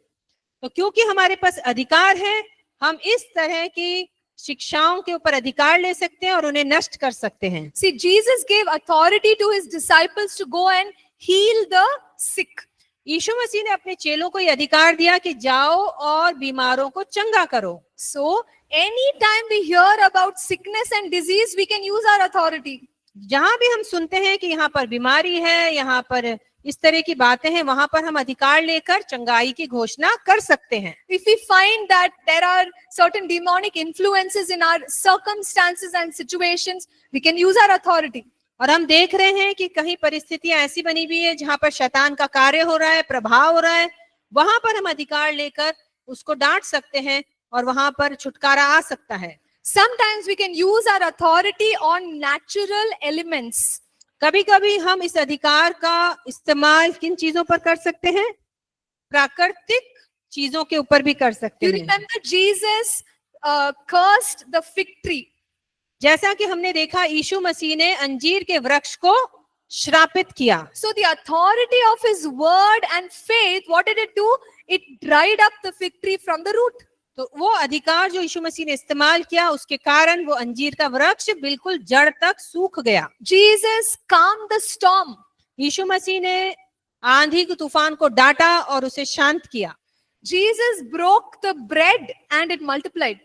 [SPEAKER 2] तो क्योंकि हमारे पास अधिकार है, हम इस तरह की शिक्षाओं के ऊपर अधिकार ले सकते हैं और उन्हें नष्ट कर सकते हैं।
[SPEAKER 1] See, Jesus gave authority to his disciples to go and heal the sick.
[SPEAKER 2] यीशु मसीह ने अपने चेलों को यह अधिकार दिया कि जाओ और बीमारों को चंगा करो।
[SPEAKER 1] So anytime we hear about sickness and disease, we can use our authority.
[SPEAKER 2] जहां भी हम सुनते हैं कि यहाँ पर बीमारी है, यहाँ पर इस तरह की बातें हैं, वहां पर हम अधिकार लेकर चंगाई की घोषणा कर सकते हैं।
[SPEAKER 1] If we find that there are certain demonic influences in our circumstances and situations, we can use our authority.
[SPEAKER 2] और हम देख रहे हैं कि कहीं परिस्थितियां ऐसी बनी हुई है जहां पर शैतान का कार्य हो रहा है, प्रभाव हो रहा है, वहां पर हम अधिकार लेकर उसको डांट सकते हैं और वहां पर छुटकारा आ सकता है।
[SPEAKER 1] Sometimes we can use our authority on natural elements.
[SPEAKER 2] कभी कभी हम इस अधिकार का इस्तेमाल किन चीजों पर कर सकते हैं? प्राकृतिक चीजों के ऊपर भी कर सकते
[SPEAKER 1] You
[SPEAKER 2] हैं।
[SPEAKER 1] remember Jesus cursed the fig tree.
[SPEAKER 2] जैसा कि हमने देखा यीशु मसीह ने अंजीर के वृक्ष को श्रापित किया।
[SPEAKER 1] So the authority of his word and faith, what did it do? It dried up the fig tree from the root.
[SPEAKER 2] तो वो अधिकार जो यीशु मसीह ने इस्तेमाल किया, उसके कारण वो अंजीर का वृक्ष बिल्कुल जड़ तक सूख गया।
[SPEAKER 1] Jesus calmed the storm.
[SPEAKER 2] यीशु मसीह ने आंधी के तूफान को डांटा और उसे शांत किया।
[SPEAKER 1] Jesus broke the bread and it multiplied.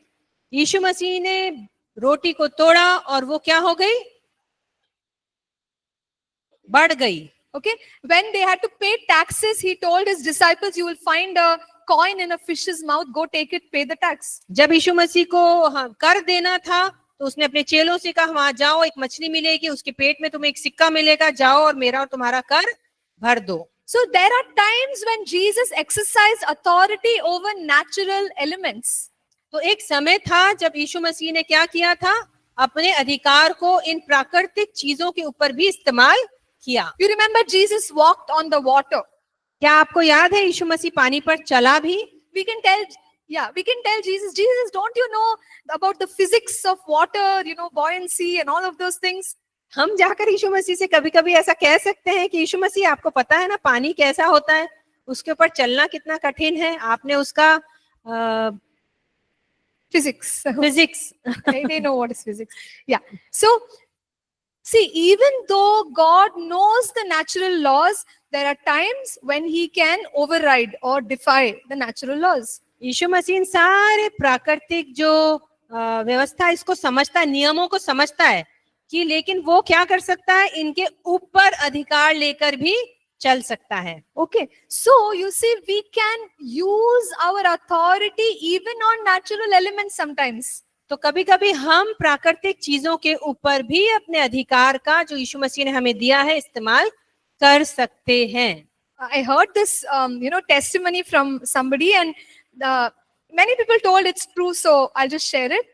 [SPEAKER 2] यीशु मसीह ने रोटी को तोड़ा और वो क्या हो गई? बढ़ गई।
[SPEAKER 1] Okay, when they had to pay taxes, he told his disciples, you will find a coin in a fish's mouth, go take it, pay the tax.
[SPEAKER 2] जब यीशु मसीह को कर देना था तो उसने अपने चेलों से कहा, वहां जाओ, एक मछली मिलेगी, उसके पेट में तुम्हें एक सिक्का मिलेगा, जाओ और मेरा और तुम्हारा कर भर दो।
[SPEAKER 1] So there are times when Jesus exercised authority over natural elements.
[SPEAKER 2] तो एक समय था जब यीशु मसीह ने क्या किया था? अपने अधिकार को इन प्राकृतिक चीजों के ऊपर भी इस्तेमाल किया।
[SPEAKER 1] You remember Jesus walked on the water.
[SPEAKER 2] क्या आपको याद है यीशु मसीह पानी पर चला भी?
[SPEAKER 1] We can tell Jesus, don't you know about the physics of water, buoyancy and all of those things?
[SPEAKER 2] हम जाकर यीशु मसीह से कभी कभी ऐसा कह सकते हैं कि यीशु मसीह, आपको पता है ना पानी कैसा होता है, उसके ऊपर चलना कितना कठिन है, आपने उसका
[SPEAKER 1] Physics. They know what is physics. Yeah. So, see, even though God knows the natural laws, there are times when he can override or defy the natural laws.
[SPEAKER 2] यीशु मसीह इन सारे प्राकृतिक जो व्यवस्था इसको समझता है, नियमों को समझता है कि, लेकिन वो क्या कर सकता है? इनके ऊपर अधिकार लेकर भी चल सकता है।
[SPEAKER 1] Okay, so you see, we can use our authority even on natural elements sometimes.
[SPEAKER 2] तो कभी कभी हम प्राकृतिक चीजों के ऊपर भी अपने अधिकार का जो यीशु मसीह ने हमें दिया है इस्तेमाल कर सकते हैं।
[SPEAKER 1] I heard this, testimony from somebody, and many people told it's true, so I'll just share it.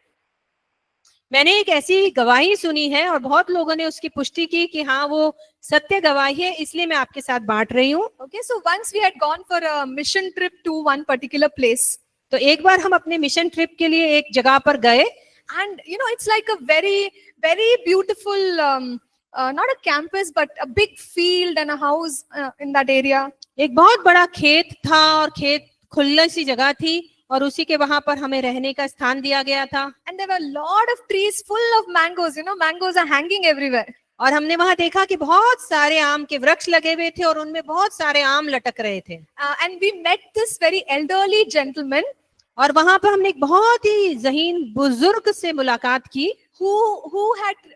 [SPEAKER 2] मैंने एक ऐसी गवाही सुनी है और बहुत लोगों ने उसकी पुष्टि की कि हाँ वो सत्य गवाही है, इसलिए मैं आपके साथ बांट रही हूँ।
[SPEAKER 1] Okay, so once we had gone for a mission trip to one particular place.
[SPEAKER 2] तो एक बार हम अपने मिशन ट्रिप के लिए एक जगह पर गए,
[SPEAKER 1] and it's like a very, very beautiful, not a campus, but a big field and a house in that area.
[SPEAKER 2] एक बहुत बड़ा खेत था और खेत खुली सी जगह थी और उसी के वहां पर हमें रहने का स्थान दिया गया था।
[SPEAKER 1] And there were a lot of trees full of mangoes. Mangoes are hanging everywhere.
[SPEAKER 2] और हमने वहां देखा कि बहुत सारे आम के वृक्ष लगे हुए थे और उनमें बहुत सारे आम लटक रहे थे।
[SPEAKER 1] And we met this very elderly gentleman.
[SPEAKER 2] और वहां पर हमने एक बहुत ही ज़हीन बुजुर्ग से मुलाकात की,
[SPEAKER 1] who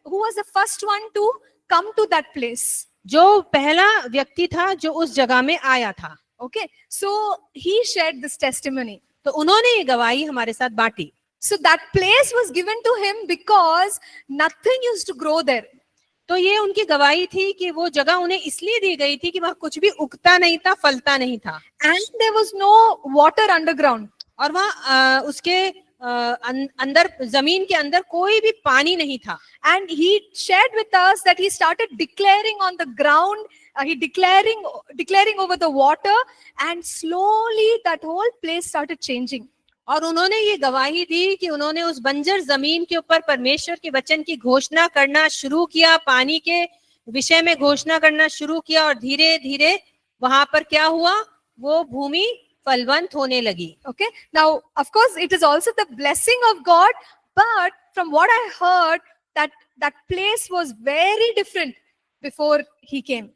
[SPEAKER 1] was the first one to come to that place.
[SPEAKER 2] जो पहला व्यक्ति था जो उस जगह में आया था।
[SPEAKER 1] Okay, so he shared this testimony.
[SPEAKER 2] तो उन्होंने ये गवाही हमारे साथ बांटी।
[SPEAKER 1] So that place was given to him because nothing used to grow there.
[SPEAKER 2] तो ये उनकी गवाही थी कि वो जगह उन्हें इसलिए दी गई थी कि वहाँ कुछ भी उगता नहीं था, फलता नहीं था।
[SPEAKER 1] And there was no water underground.
[SPEAKER 2] और वहाँ उसके अंदर, जमीन के अंदर कोई भी पानी नहीं था।
[SPEAKER 1] And he shared with us that he started declaring on the ground, he declaring over the water, and slowly that whole place started changing.
[SPEAKER 2] और उन्होंने ये गवाही दी कि उन्होंने उस बंजर जमीन के ऊपर परमेश्वर के वचन की घोषणा करना शुरू किया, पानी के विषय में घोषणा करना शुरू किया और धीरे धीरे वहां पर क्या हुआ? वो भूमि फलवंत होने लगी।
[SPEAKER 1] Okay, now of course it is also the blessing of God, but from what I heard, that place was very different before he came.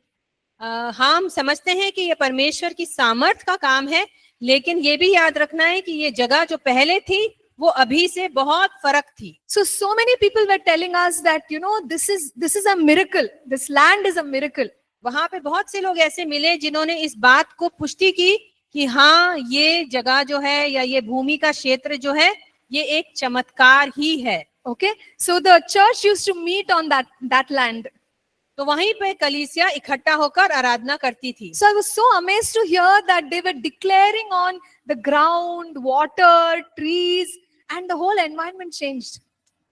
[SPEAKER 2] हम समझते हैं कि ये परमेश्वर की सामर्थ का काम है, लेकिन ये भी याद रखना है कि ये जगह जो पहले थी वो अभी से बहुत फर्क थी।
[SPEAKER 1] So many people were telling us that this is a miracle, this land is a miracle.
[SPEAKER 2] वहां पे बहुत से लोग ऐसे मिले जिन्होंने इस बात को पुष्टि की कि हाँ ये जगह जो है या ये भूमि का क्षेत्र जो है ये एक चमत्कार ही है।
[SPEAKER 1] Okay, so the church used to meet on that land.
[SPEAKER 2] तो वहीं पे कलीसिया इकट्ठा होकर आराधना करती थी।
[SPEAKER 1] So I was so amazed to hear that they were declaring on the ground, water, trees, and the whole environment changed.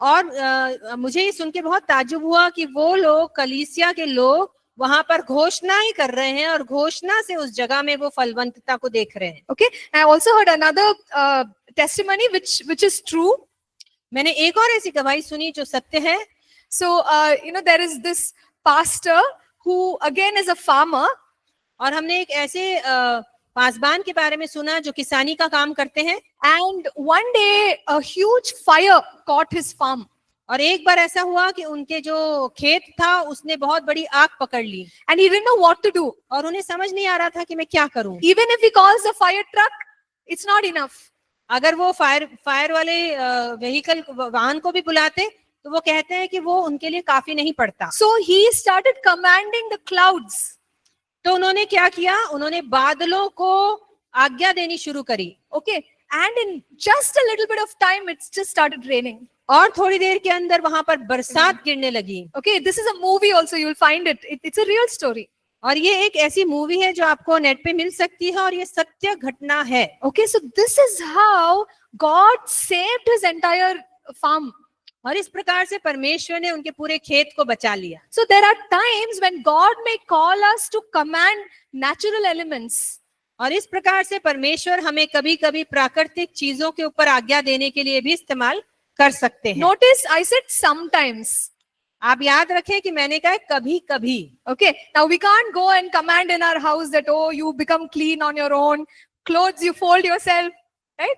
[SPEAKER 2] और मुझे ये सुन के बहुत ताज्जुब हुआ कि वो लोग, कलीसिया के लोग वहां पर घोषणा ही कर रहे हैं और घोषणा से उस जगह में वो फलवंतता को देख रहे हैं।
[SPEAKER 1] Okay, I also heard another testimony which is true.
[SPEAKER 2] मैंने एक और ऐसी गवाही सुनी जो सत्य है।
[SPEAKER 1] So there is this pastor who again is a farmer.
[SPEAKER 2] और हमने एक ऐसे पासबान के बारे में सुना जो किसानी का काम करते हैं।
[SPEAKER 1] And one day, a huge fire caught his farm.
[SPEAKER 2] और एक बार ऐसा हुआ कि उनके जो खेत था उसने बहुत बड़ी आग पकड़ ली
[SPEAKER 1] And he didn't know what to do.
[SPEAKER 2] और उन्हें समझ नहीं आ रहा था कि मैं क्या करूं।
[SPEAKER 1] Even if he calls the fire truck, it's not enough.
[SPEAKER 2] अगर वो फायर वाले व्हीकल वाहन को भी बुलाते तो वो कहते हैं कि वो उनके लिए काफी नहीं पड़ता।
[SPEAKER 1] So he started commanding the clouds.
[SPEAKER 2] तो उन्होंने क्या किया, उन्होंने बादलों को आज्ञा देनी शुरू करी।
[SPEAKER 1] Okay. And in just a little bit of time, it's just started raining.
[SPEAKER 2] और थोड़ी देर के अंदर वहां पर बरसात गिरने लगी।
[SPEAKER 1] Okay. This is a movie also. You'll find it. It's a real story.
[SPEAKER 2] और ये एक ऐसी मूवी है जो आपको नेट पे मिल सकती है और ये सत्य घटना है।
[SPEAKER 1] Okay. So this is how God saved his entire farm.
[SPEAKER 2] और इस प्रकार से परमेश्वर ने उनके पूरे खेत को बचा लिया।
[SPEAKER 1] So there are times when God may call us to command natural elements.
[SPEAKER 2] और इस प्रकार से परमेश्वर हमें कभी कभी प्राकृतिक चीजों के ऊपर आज्ञा देने के लिए भी इस्तेमाल कर सकते हैं।
[SPEAKER 1] Notice I said sometimes.
[SPEAKER 2] आप याद रखें कि मैंने कहा कभी कभी।
[SPEAKER 1] Okay. Now we can't go and command in our house that, oh, you become clean on your own. Clothes you fold yourself. Right?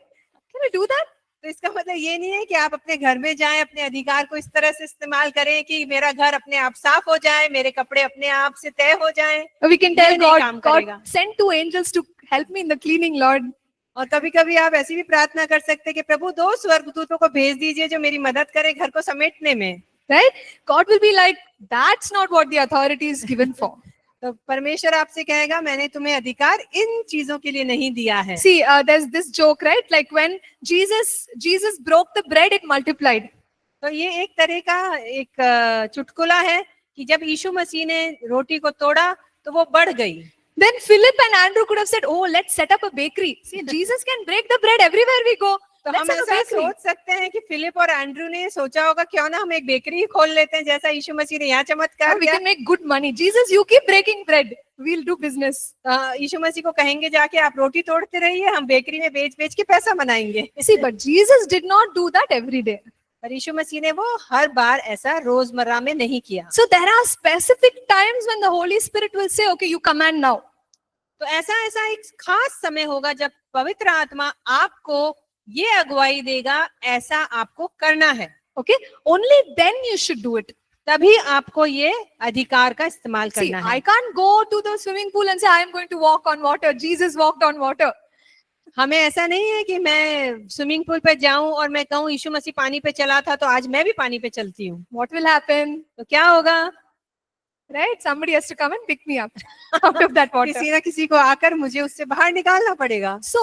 [SPEAKER 1] Can we do that?
[SPEAKER 2] तो इसका मतलब ये नहीं है कि आप अपने घर में जाएं, अपने अधिकार को इस तरह से इस्तेमाल करें कि मेरा घर अपने आप साफ हो जाए, मेरे कपड़े अपने आप से तय हो जाएं।
[SPEAKER 1] We can tell
[SPEAKER 2] ये नहीं काम
[SPEAKER 1] God,
[SPEAKER 2] करेगा।
[SPEAKER 1] God send 2 angels to help me in the cleaning, Lord.
[SPEAKER 2] और कभी कभी आप ऐसी भी प्रार्थना कर सकते हैं कि प्रभु 2 स्वर्गदूतों को भेज दीजिए जो मेरी मदद करे घर को समेटने में।
[SPEAKER 1] Right? God will be like, that's not what the authority is given for.
[SPEAKER 2] तो परमेश्वर आपसे कहेगा मैंने तुम्हें अधिकार इन चीजों के लिए नहीं दिया है।
[SPEAKER 1] See, there's this joke, right? Like when Jesus broke the bread, it multiplied.
[SPEAKER 2] तो ये एक तरह का एक चुटकुला है कि जब यीशु मसीह ने रोटी को तोड़ा तो वो बढ़ गई।
[SPEAKER 1] Then Philip and Andrew could have said, oh, let's set up a bakery. See, Jesus can break the bread everywhere we go.
[SPEAKER 2] तो
[SPEAKER 1] Let's
[SPEAKER 2] हम
[SPEAKER 1] have a
[SPEAKER 2] ऐसा
[SPEAKER 1] bakery.
[SPEAKER 2] सोच सकते हैं कि फिलिप और एंड्रू ने सोचा होगा क्यों ना हम एक बेकरी खोल लेते हैं जैसा यीशु मसीह ने यहाँ चमत्कार
[SPEAKER 1] We
[SPEAKER 2] किया।
[SPEAKER 1] can make good money. Jesus, you keep breaking bread. We'll do business.
[SPEAKER 2] यीशु मसीह को कहेंगे जाके आप रोटी तोड़ते रहिए, हम बेकरी में बेच बेच के पैसा बनाएंगे।
[SPEAKER 1] See, but Jesus did not do that every day.
[SPEAKER 2] पर यीशु मसीह ने वो हर बार ऐसा रोजमर्रा में नहीं किया।
[SPEAKER 1] So there are specific times when the Holy Spirit will say, okay, you command now.
[SPEAKER 2] तो ऐसा ऐसा एक खास समय होगा जब पवित्र आत्मा आपको ये अगुवाई देगा, ऐसा आपको करना है।
[SPEAKER 1] Okay, only then you should do it.
[SPEAKER 2] तभी आपको ये अधिकार का इस्तेमाल
[SPEAKER 1] See,
[SPEAKER 2] करना
[SPEAKER 1] I
[SPEAKER 2] है।
[SPEAKER 1] can't go to the swimming pool and say, I am going to walk on water. Jesus walked on water.
[SPEAKER 2] हमें ऐसा नहीं है कि मैं स्विमिंग पूल पे जाऊं और मैं कहूं यीशु मसीह पानी पे चला था तो आज मैं भी पानी पे चलती हूँ।
[SPEAKER 1] What will happen?
[SPEAKER 2] तो क्या होगा?
[SPEAKER 1] Right? Somebody has to come and pick me up out of that water.
[SPEAKER 2] किसी ना किसी को आकर मुझे उससे बाहर निकालना पड़ेगा।
[SPEAKER 1] So,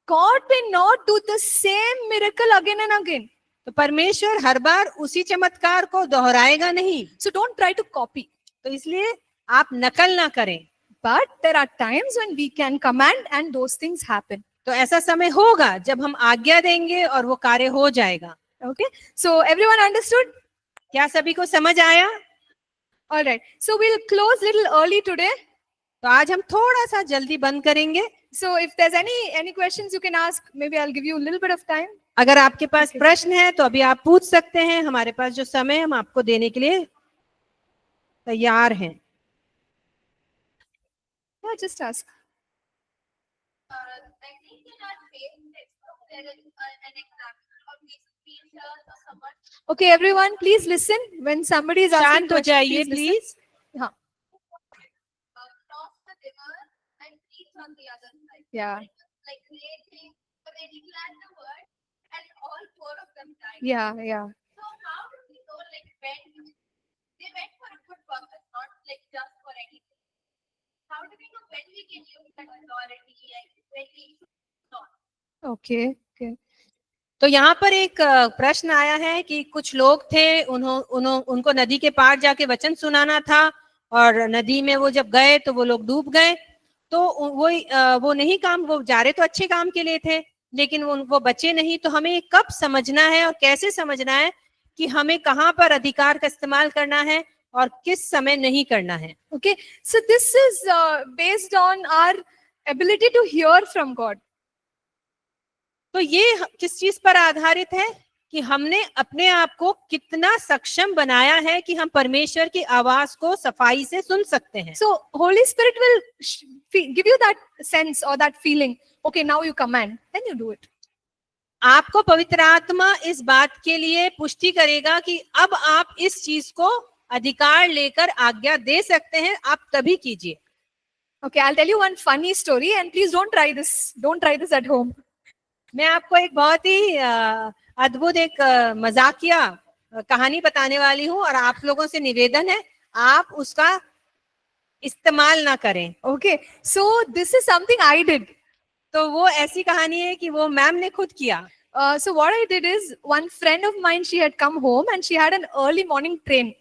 [SPEAKER 1] God may not do the same miracle again and again.
[SPEAKER 2] तो परमेश्वर हर बार उसी चमत्कार को दोहराएगा नहीं।
[SPEAKER 1] So, don't try to copy.
[SPEAKER 2] तो इसलिए आप नकल ना करें।
[SPEAKER 1] But there are times when we can command and those things happen.
[SPEAKER 2] तो ऐसा समय होगा जब हम आज्ञा देंगे और वो कार्य हो जाएगा।
[SPEAKER 1] Okay? So, everyone understood?
[SPEAKER 2] क्या सभी को समझ आया?
[SPEAKER 1] All right. So, we'll close little early today.
[SPEAKER 2] तो आज हम थोड़ा सा जल्दी बंद करेंगे।
[SPEAKER 1] So, if there's any questions you can ask, maybe I'll give you a little bit of time.
[SPEAKER 2] अगर आपके पास प्रश्न है तो अभी आप पूछ सकते हैं। हमारे पास जो समय हम आपको देने के लिए तैयार हैं।
[SPEAKER 1] Yeah, just ask.
[SPEAKER 4] I think in our faith textbook there is an example of these preachers or someone
[SPEAKER 1] Okay, everyone, please listen. When somebody is asking
[SPEAKER 2] शांत हो
[SPEAKER 1] questions,
[SPEAKER 2] जाइए
[SPEAKER 1] please listen.
[SPEAKER 2] प्लीज।
[SPEAKER 1] हाँ,
[SPEAKER 4] cross the river and preach on the other side.
[SPEAKER 1] yeah,
[SPEAKER 4] Like great things, but they declared the word and all 4 of them died.
[SPEAKER 1] yeah, yeah.
[SPEAKER 4] So how do we know like when they went for a good purpose, not like just for anything? How do we know when we can use that authority and when we should not?
[SPEAKER 1] Okay, okay.
[SPEAKER 2] तो यहाँ पर एक प्रश्न आया है कि कुछ लोग थे, उनको नदी के पार जाके वचन सुनाना था और नदी में वो जब गए तो वो लोग डूब गए। तो वो नहीं काम, वो जा रहे तो अच्छे काम के लिए थे लेकिन वो बचे नहीं। तो हमें कब समझना है और कैसे समझना है कि हमें कहाँ पर अधिकार का इस्तेमाल करना है और किस समय नहीं करना है।
[SPEAKER 1] Okay, so this is based on our ability to hear from God.
[SPEAKER 2] तो ये किस चीज पर आधारित है? कि हमने अपने आप को कितना सक्षम बनाया है कि हम परमेश्वर की आवाज को सफाई से सुन सकते हैं।
[SPEAKER 1] So Holy Spirit will give you that sense or that feeling. Okay, now you command, then you do it.
[SPEAKER 2] आपको पवित्र आत्मा इस बात के लिए पुष्टि करेगा कि अब आप इस चीज को अधिकार लेकर आज्ञा दे सकते हैं, आप तभी कीजिए।
[SPEAKER 1] Okay, I'll tell you one funny story and please don't try this. Don't try this at home.
[SPEAKER 2] मैं आपको एक बहुत ही अद्भुत एक मजाकिया कहानी बताने वाली हूँ और आप लोगों से निवेदन है आप उसका इस्तेमाल ना करें।
[SPEAKER 1] Okay, so this is something I did.
[SPEAKER 2] तो वो ऐसी कहानी है कि वो मैम ने खुद किया।
[SPEAKER 1] So what I did is, one friend of mine, she had come home and she had an early morning train.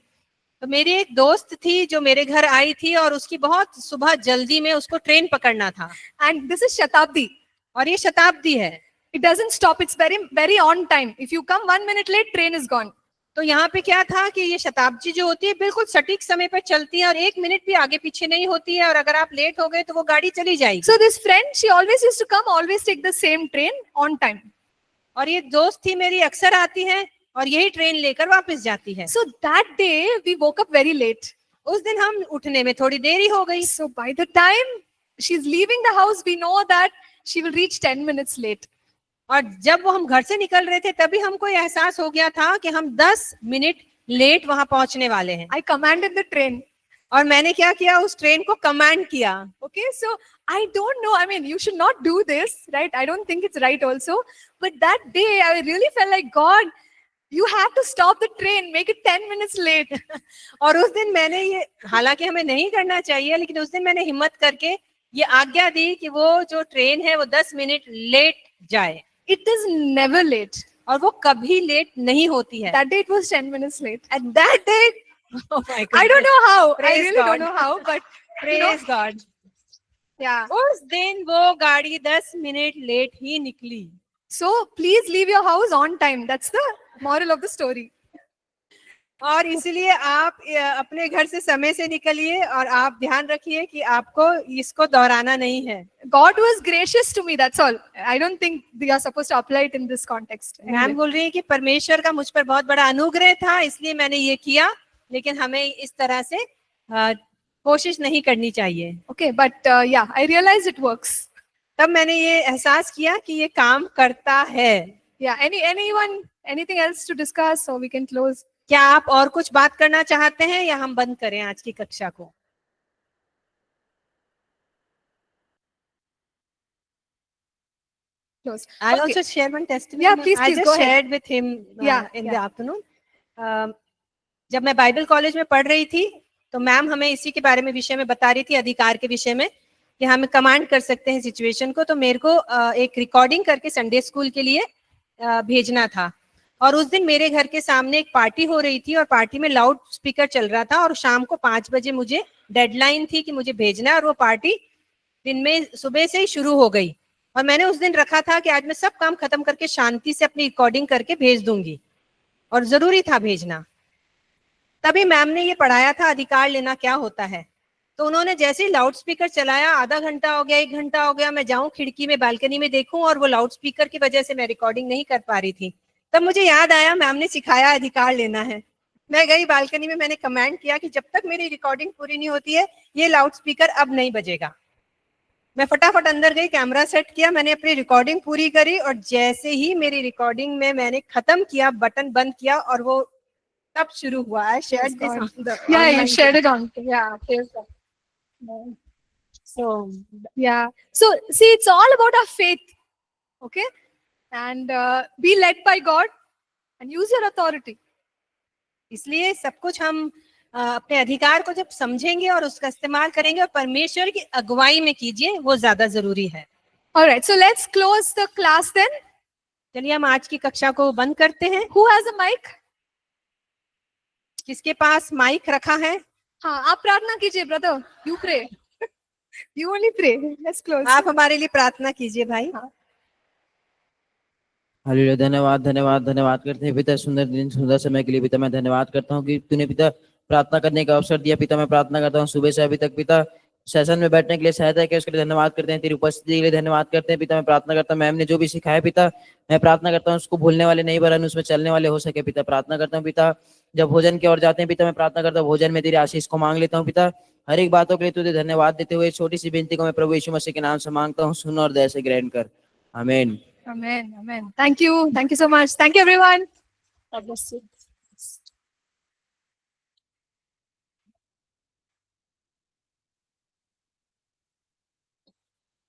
[SPEAKER 2] तो मेरी एक दोस्त थी जो मेरे घर आई थी और उसकी बहुत सुबह जल्दी में उसको ट्रेन पकड़ना था।
[SPEAKER 1] And this is Shatabdi.
[SPEAKER 2] और ये शताब्दी है।
[SPEAKER 1] It doesn't stop. It's very on time. If you come 1 minute late, train is gone.
[SPEAKER 2] तो यहाँ पे क्या था कि ये शताब्दी जो होती है बिल्कुल सटीक समय पर चलती है और 1 मिनट भी आगे पीछे नहीं होती है और अगर आप लेट हो गए तो वो गाड़ी चली जाएगी।
[SPEAKER 1] So this friend, she always used to come, always take the same train on time.
[SPEAKER 2] और ये दोस्त थी मेरी अक्सर आती है और यही ट्रेन लेकर वापस जाती है।
[SPEAKER 1] So that day we woke up very late.
[SPEAKER 2] उस दिन हम उठने में थोड़ी देरी हो गई।
[SPEAKER 1] So by the time she's leaving the house, we know that she will reach 10 minutes late.
[SPEAKER 2] और जब वो हम घर से निकल रहे थे तभी हमको ये एहसास हो गया था कि हम 10 मिनट लेट वहां पहुंचने वाले हैं।
[SPEAKER 1] I commanded the train.
[SPEAKER 2] और मैंने क्या किया, उस ट्रेन को कमांड किया।
[SPEAKER 1] Okay, so I don't know. I mean, you should not do this, right? I don't think it's right also. But that day, I really felt like, God, you have to stop the train, make it 10 minutes late.
[SPEAKER 2] और उस दिन मैंने ये, हालांकि हमें नहीं करना चाहिए, लेकिन उस दिन मैंने हिम्मत करके ये आज्ञा दी कि वो जो ट्रेन है वो 10 मिनट लेट जाए।
[SPEAKER 1] It is never late.
[SPEAKER 2] और वो कभी लेट नहीं होती है।
[SPEAKER 1] That day it was 10 minutes late.
[SPEAKER 2] At that day, oh my God,
[SPEAKER 1] I don't know how. I
[SPEAKER 2] Praise
[SPEAKER 1] really
[SPEAKER 2] God.
[SPEAKER 1] don't know how, but you know,
[SPEAKER 2] praise God.
[SPEAKER 1] yeah.
[SPEAKER 2] उस दिन वो गाड़ी 10 मिनट लेट ही निकली।
[SPEAKER 1] So please leave your house on time. That's the moral of the story.
[SPEAKER 2] और इसीलिए आप अपने घर से समय से निकलिए और आप ध्यान रखिए कि आपको इसको दोहराना नहीं है।
[SPEAKER 1] God was gracious to me. That's all. I don't think we are supposed to apply it in this context.
[SPEAKER 2] Ma'am बोल रही है कि परमेश्वर का मुझ पर बहुत बड़ा अनुग्रह था इसलिए मैंने ये किया, लेकिन हमें इस तरह से कोशिश नहीं करनी चाहिए।
[SPEAKER 1] Okay, but yeah, I realized it works.
[SPEAKER 2] तब मैंने ये एहसास किया कि ये काम करता है।
[SPEAKER 1] Yeah. Anything else to discuss, so we can close?
[SPEAKER 2] क्या आप और कुछ बात करना चाहते हैं या हम बंद करें आज की कक्षा को?
[SPEAKER 1] Close.
[SPEAKER 2] I'll
[SPEAKER 1] Okay.
[SPEAKER 2] also share one testimony.
[SPEAKER 1] Yeah, please,
[SPEAKER 2] I
[SPEAKER 1] please,
[SPEAKER 2] just
[SPEAKER 1] go ahead.
[SPEAKER 2] shared with him in the afternoon. जब मैं बाइबल कॉलेज में पढ़ रही थी तो मैम हमें इसी के बारे में विषय में बता रही थी, अधिकार के विषय में, कि हम कमांड कर सकते हैं सिचुएशन को। तो मेरे को एक रिकॉर्डिंग करके संडे स्कूल के लिए भेजना था। और उस दिन मेरे घर के सामने एक पार्टी हो रही थी और पार्टी में लाउड स्पीकर चल रहा था और शाम को 5 बजे मुझे डेडलाइन थी कि मुझे भेजना है और वो पार्टी दिन में सुबह से ही शुरू हो गई। और मैंने उस दिन रखा था कि आज मैं सब काम खत्म करके शांति से अपनी रिकॉर्डिंग करके भेज दूंगी और जरूरी था भेजना। तभी मैम ने ये पढ़ाया था अधिकार लेना क्या होता है। तो उन्होंने जैसे ही लाउड स्पीकर चलाया, आधा घंटा हो गया, 1 घंटा हो गया, मैं जाऊं खिड़की में बालकनी में देखूं और वो लाउड स्पीकर की वजह से मैं रिकॉर्डिंग नहीं कर पा रही थी। तब मुझे याद आया मैम ने सिखाया अधिकार लेना है। मैं गई बालकनी में, मैंने कमांड किया कि जब तक मेरी रिकॉर्डिंग पूरी नहीं होती है ये लाउड स्पीकर अब नहीं बजेगा। मैं फटाफट अंदर गई, कैमरा सेट किया, मैंने अपनी रिकॉर्डिंग पूरी करी और जैसे ही मेरी रिकॉर्डिंग में मैंने खत्म किया, बटन बंद किया और वो तब शुरू हुआ। I shared this on the
[SPEAKER 1] Yeah, you
[SPEAKER 2] online
[SPEAKER 1] shared it on. Yeah, praise God.
[SPEAKER 2] So
[SPEAKER 1] Yeah. So see, it's all about our faith. Okay, and be led by God and use your authority.
[SPEAKER 2] इसलिए सब कुछ हम अपने अधिकार को जब समझेंगे और उसका इस्तेमाल करेंगे और परमेश्वर की अगुवाई में कीजिए, वो ज्यादा जरूरी है।
[SPEAKER 1] All right. So let's close the class then.
[SPEAKER 2] चलिए हम आज की कक्षा को बंद करते हैं।
[SPEAKER 1] Who has a mic?
[SPEAKER 2] किसके पास माइक रखा है?
[SPEAKER 1] हाँ, आप प्रार्थना कीजिए, brother. You pray. You only pray. Let's close.
[SPEAKER 2] आप हमारे लिए प्रार्थना कीजिए भाई।
[SPEAKER 5] हालेलुया। धन्यवाद धन्यवाद धन्यवाद करते हैं पिता, सुंदर दिन सुंदर समय के लिए पिता मैं धन्यवाद करता हूँ कि तूने पिता प्रार्थना करने का अवसर दिया। पिता मैं प्रार्थना करता हूँ सुबह से अभी तक पिता सेशन में बैठने के लिए सहायता किया, उसके लिए धन्यवाद करते हैं। तेरी उपस्थिति के लिए धन्यवाद करते हैं पिता। मैं प्रार्थना करता हूँ मैम ने जो भी सिखाया पिता, मैं प्रार्थना करता हूँ उसको भूलने वाले नहीं वरन उसमें चलने वाले हो सके पिता। प्रार्थना करता हूँ पिता जब भोजन की ओर जाते हैं पिता, मैं प्रार्थना करता हूँ भोजन में तेरी आशीष को मांग लेता हूँ पिता। हर एक बातों के लिए तुझे धन्यवाद देते हुए छोटी सी विनती को मैं प्रभु यीशु मसीह के नाम से मांगता हूँ, सुन और दया से ग्रहण कर, आमीन।
[SPEAKER 1] Amen. Amen. Thank you. Thank you so much. Thank you, everyone. God bless you.